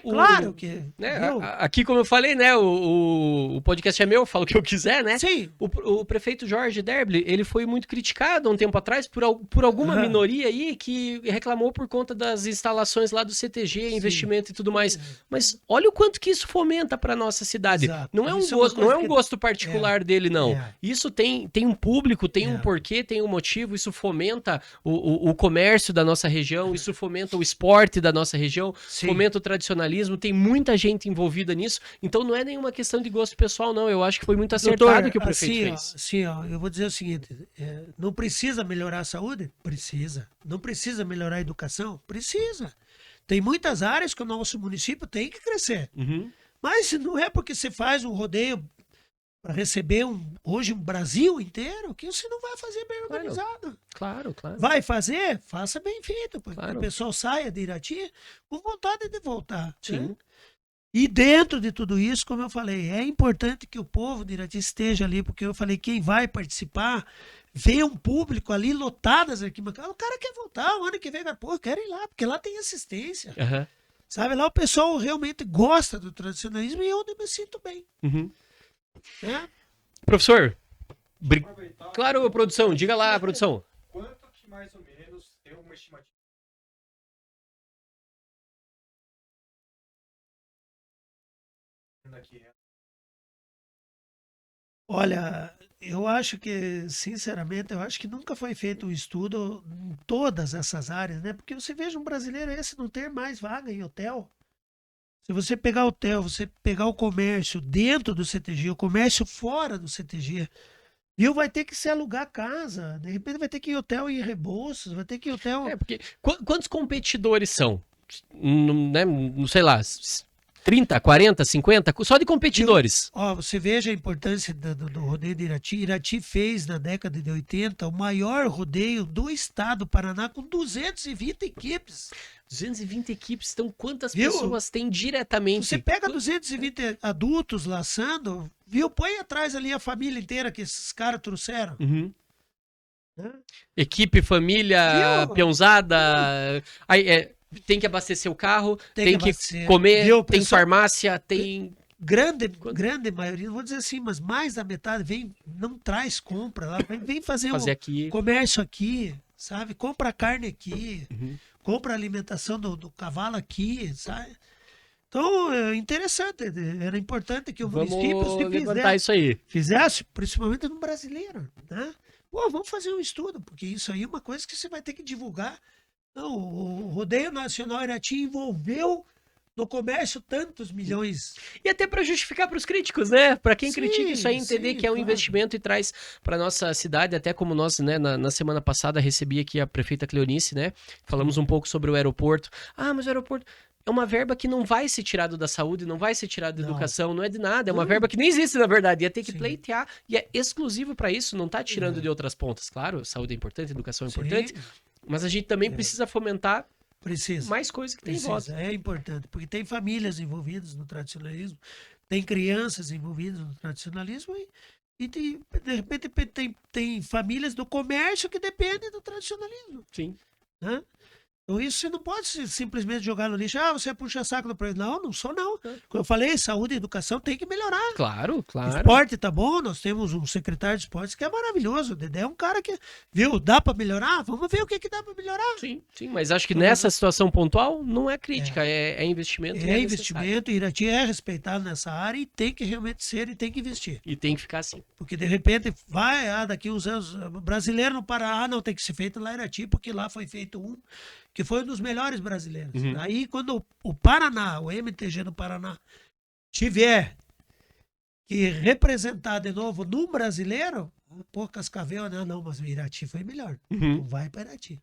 Claro que. Né, viu? aqui, como eu falei, né? O podcast é meu, eu falo o que eu quiser, né? Sim. O prefeito Jorge Derble, ele foi muito criticado há um tempo atrás por alguma Aham. minoria aí que reclamou por conta das instalações lá do CTG, investimento e tudo mais. Mas olha o quanto que isso fomenta para nossa cidade. Exato. Não é um Isso é uma gosto, coisa não é um que- gosto particular dele, não. É. Isso tem um público, tem um É. porquê, tem um motivo, isso fomenta o comércio da nossa região, isso fomenta o esporte da nossa região, Sim. fomenta o tradicionalismo, tem muita gente envolvida nisso, então não é nenhuma questão de gosto pessoal, não. Eu acho que foi muito acertado Doutor, o que o prefeito assim, fez. Assim, eu vou dizer o seguinte: não precisa melhorar a saúde? Precisa. Não precisa melhorar a educação? Precisa. Tem muitas áreas que o nosso município tem que crescer. Uhum. Mas não é porque você faz um rodeio para receber hoje um Brasil inteiro que você não vai fazer bem Claro. organizado. Claro, claro. Vai fazer? Faça bem feito, para que Claro. o pessoal saia de Irati com vontade de voltar. Sim. né? E dentro de tudo isso, como eu falei, é importante que o povo de Irati esteja ali, porque eu falei, quem vai participar, vê um público ali lotado as arquibancadas, o cara quer voltar, o ano que vem, pô, eu quero ir lá, porque lá tem assistência. Aham. Sabe, lá o pessoal realmente gosta do tradicionalismo e eu me sinto bem. Uhum. Né? Professor, Aproveitar. claro, produção, diga lá, produção. Quanto que mais ou menos tem alguma estimativa aqui? Olha, eu acho que, sinceramente, eu acho que nunca foi feito um estudo em todas essas áreas, né? Porque você veja um brasileiro esse não ter mais vaga em hotel. Se você pegar hotel, você pegar o comércio dentro do CTG, o comércio fora do CTG, viu? Vai ter que se alugar casa, de repente vai ter que ir em hotel em Rebouças, vai ter que ir em hotel... É, porque quantos competidores são? Né, não sei lá, 30, 40, 50? Só de competidores. Ó, você veja a importância do rodeio de Irati. Irati fez, na década de 80, o maior rodeio do estado do Paraná, com 220 equipes. 220 equipes, então quantas Viu? pessoas tem diretamente? Você pega 220 adultos laçando, viu? Põe atrás ali a família inteira que esses caras trouxeram. Uhum. Né? Equipe, família, Viu? peãozada. Aí, tem que abastecer o carro, tem que abastecer. comer, Viu, tem pessoal? farmácia, tem. Grande maioria, não vou dizer assim, mas mais da metade vem, não traz compra lá, vem fazer Fazer um aqui. comércio aqui, sabe? Compra carne aqui, Uhum. compra a alimentação do cavalo aqui, sabe? Então, é interessante, era importante que o município Vamos se levantar isso aí. fizesse, principalmente no brasileiro, né? Pô, vamos fazer um estudo, porque isso aí é uma coisa que você vai ter que divulgar. Não, o Rodeio Nacional Irati envolveu no comércio tantos milhões. E até para justificar para os críticos, né? Para quem Sim, critica isso aí, entender sim, que é um claro. investimento e traz para nossa cidade, até como nós, né, na semana passada recebi aqui a prefeita Cleonice, né? Falamos um pouco sobre o aeroporto. Ah, mas o aeroporto é uma verba que não vai ser tirada da saúde, não vai ser tirada da Não. educação, não é de nada, é uma Não. verba que nem existe na verdade, ia ter que Sim. pleitear e é exclusivo para isso, não tá tirando É. de outras pontas. Claro, saúde é importante, educação é Sim, importante, mas a gente também precisa fomentar precisa. mais coisas que tem em volta. Precisa, é importante, porque tem famílias envolvidas no tradicionalismo, tem crianças envolvidas no tradicionalismo e de repente tem famílias do comércio que dependem do tradicionalismo, Sim. né? Então isso você não pode simplesmente jogar no lixo, ah, você é puxa-saco do preço. Não, não sou não. Como eu falei, saúde e educação tem que melhorar. Claro, O claro. esporte tá bom, nós temos um secretário de esportes que é maravilhoso. O Dedé é um cara que, viu, dá pra melhorar? Vamos ver o que dá pra melhorar. Sim, sim, mas acho que nessa situação pontual não é crítica, é investimento. e É necessário. investimento, Irati é respeitado nessa área e tem que realmente ser e tem que investir. E tem que ficar assim. Porque de repente vai, daqui uns anos, brasileiro no Pará, não tem que ser feito lá em Irati, porque lá foi feito um que foi um dos melhores brasileiros. Uhum. Aí quando o Paraná, o MTG do Paraná, tiver que representar de novo no brasileiro, pô, Cascavel, não, mas o Irati foi melhor. Uhum. Então vai para Irati.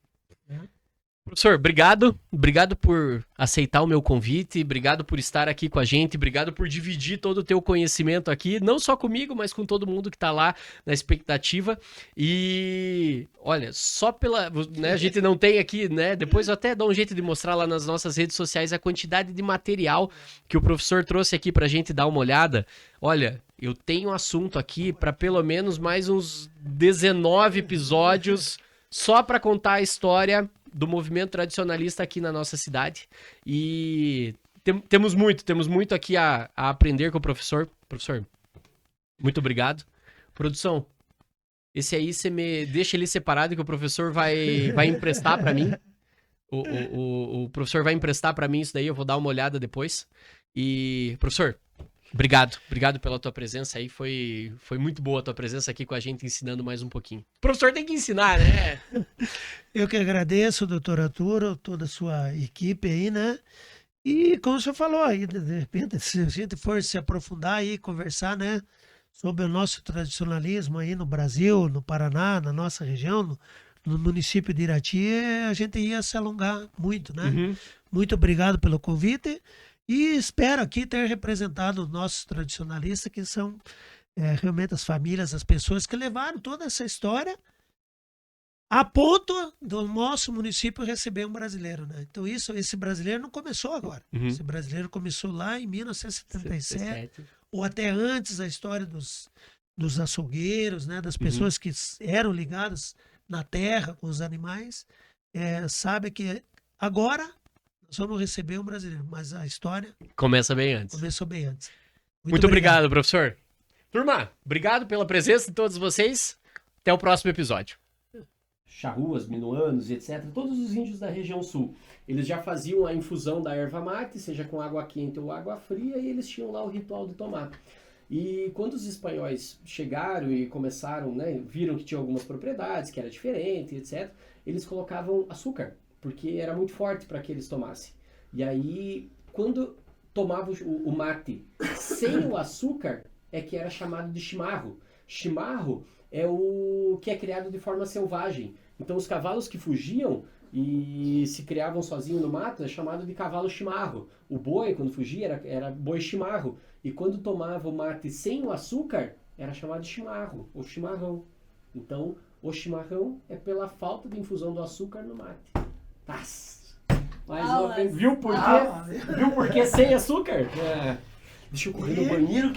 Professor, obrigado. Obrigado por aceitar o meu convite, obrigado por estar aqui com a gente, obrigado por dividir todo o teu conhecimento aqui, não só comigo, mas com todo mundo que tá lá na expectativa. E olha, só pela, né, a gente não tem aqui, né, depois eu até dou um jeito de mostrar lá nas nossas redes sociais a quantidade de material que o professor trouxe aqui pra gente dar uma olhada. Olha, eu tenho assunto aqui para pelo menos mais uns 19 episódios só para contar a história do movimento tradicionalista aqui na nossa cidade. E temos muito aqui a aprender com o professor. Professor, muito obrigado. Produção, esse aí você me deixa ele separado que o professor vai emprestar para mim. O professor vai emprestar para mim isso daí, eu vou dar uma olhada depois. E, professor, obrigado pela tua presença aí, foi muito boa a tua presença aqui com a gente, ensinando mais um pouquinho. O professor tem que ensinar, né? Eu que agradeço, doutor Arturo, toda a sua equipe aí, né? E como o senhor falou aí, de repente, se a gente for se aprofundar aí, conversar, né? Sobre o nosso tradicionalismo aí no Brasil, no Paraná, na nossa região, no município de Irati, a gente ia se alongar muito, né? Uhum. Muito obrigado pelo convite e espero aqui ter representado os nossos tradicionalistas, que são realmente as famílias, as pessoas que levaram toda essa história A ponto do nosso município receber um brasileiro, né? Então esse brasileiro não começou agora. Uhum. Esse brasileiro começou lá em 1977, 77. ou até antes a história dos açougueiros, né? Das pessoas que eram ligadas na terra com os animais. Sabe que agora nós vamos receber um brasileiro, mas a história Começa bem antes. começou bem antes. Muito obrigado, professor. Turma, obrigado pela presença de todos vocês. Até o próximo episódio. Charruas, minuanos, etc. Todos os índios da região sul. Eles já faziam a infusão da erva mate, seja com água quente ou água fria, e eles tinham lá o ritual de tomar. E quando os espanhóis chegaram e começaram, né, viram que tinha algumas propriedades, que era diferente, etc., eles colocavam açúcar, porque era muito forte para que eles tomassem. E aí, quando tomava o mate sem o açúcar, é que era chamado de chimarro. Chimarro é o que é criado de forma selvagem. Então os cavalos que fugiam e se criavam sozinhos no mato é chamado de cavalo chimarro. O boi, quando fugia, era boi chimarro. E quando tomava o mate sem o açúcar, era chamado de chimarro, ou chimarrão. Então, o chimarrão é pela falta de infusão do açúcar no mate. Mais uma vez. Viu por quê? Viu por quê sem açúcar? Deixa eu correr no banheiro.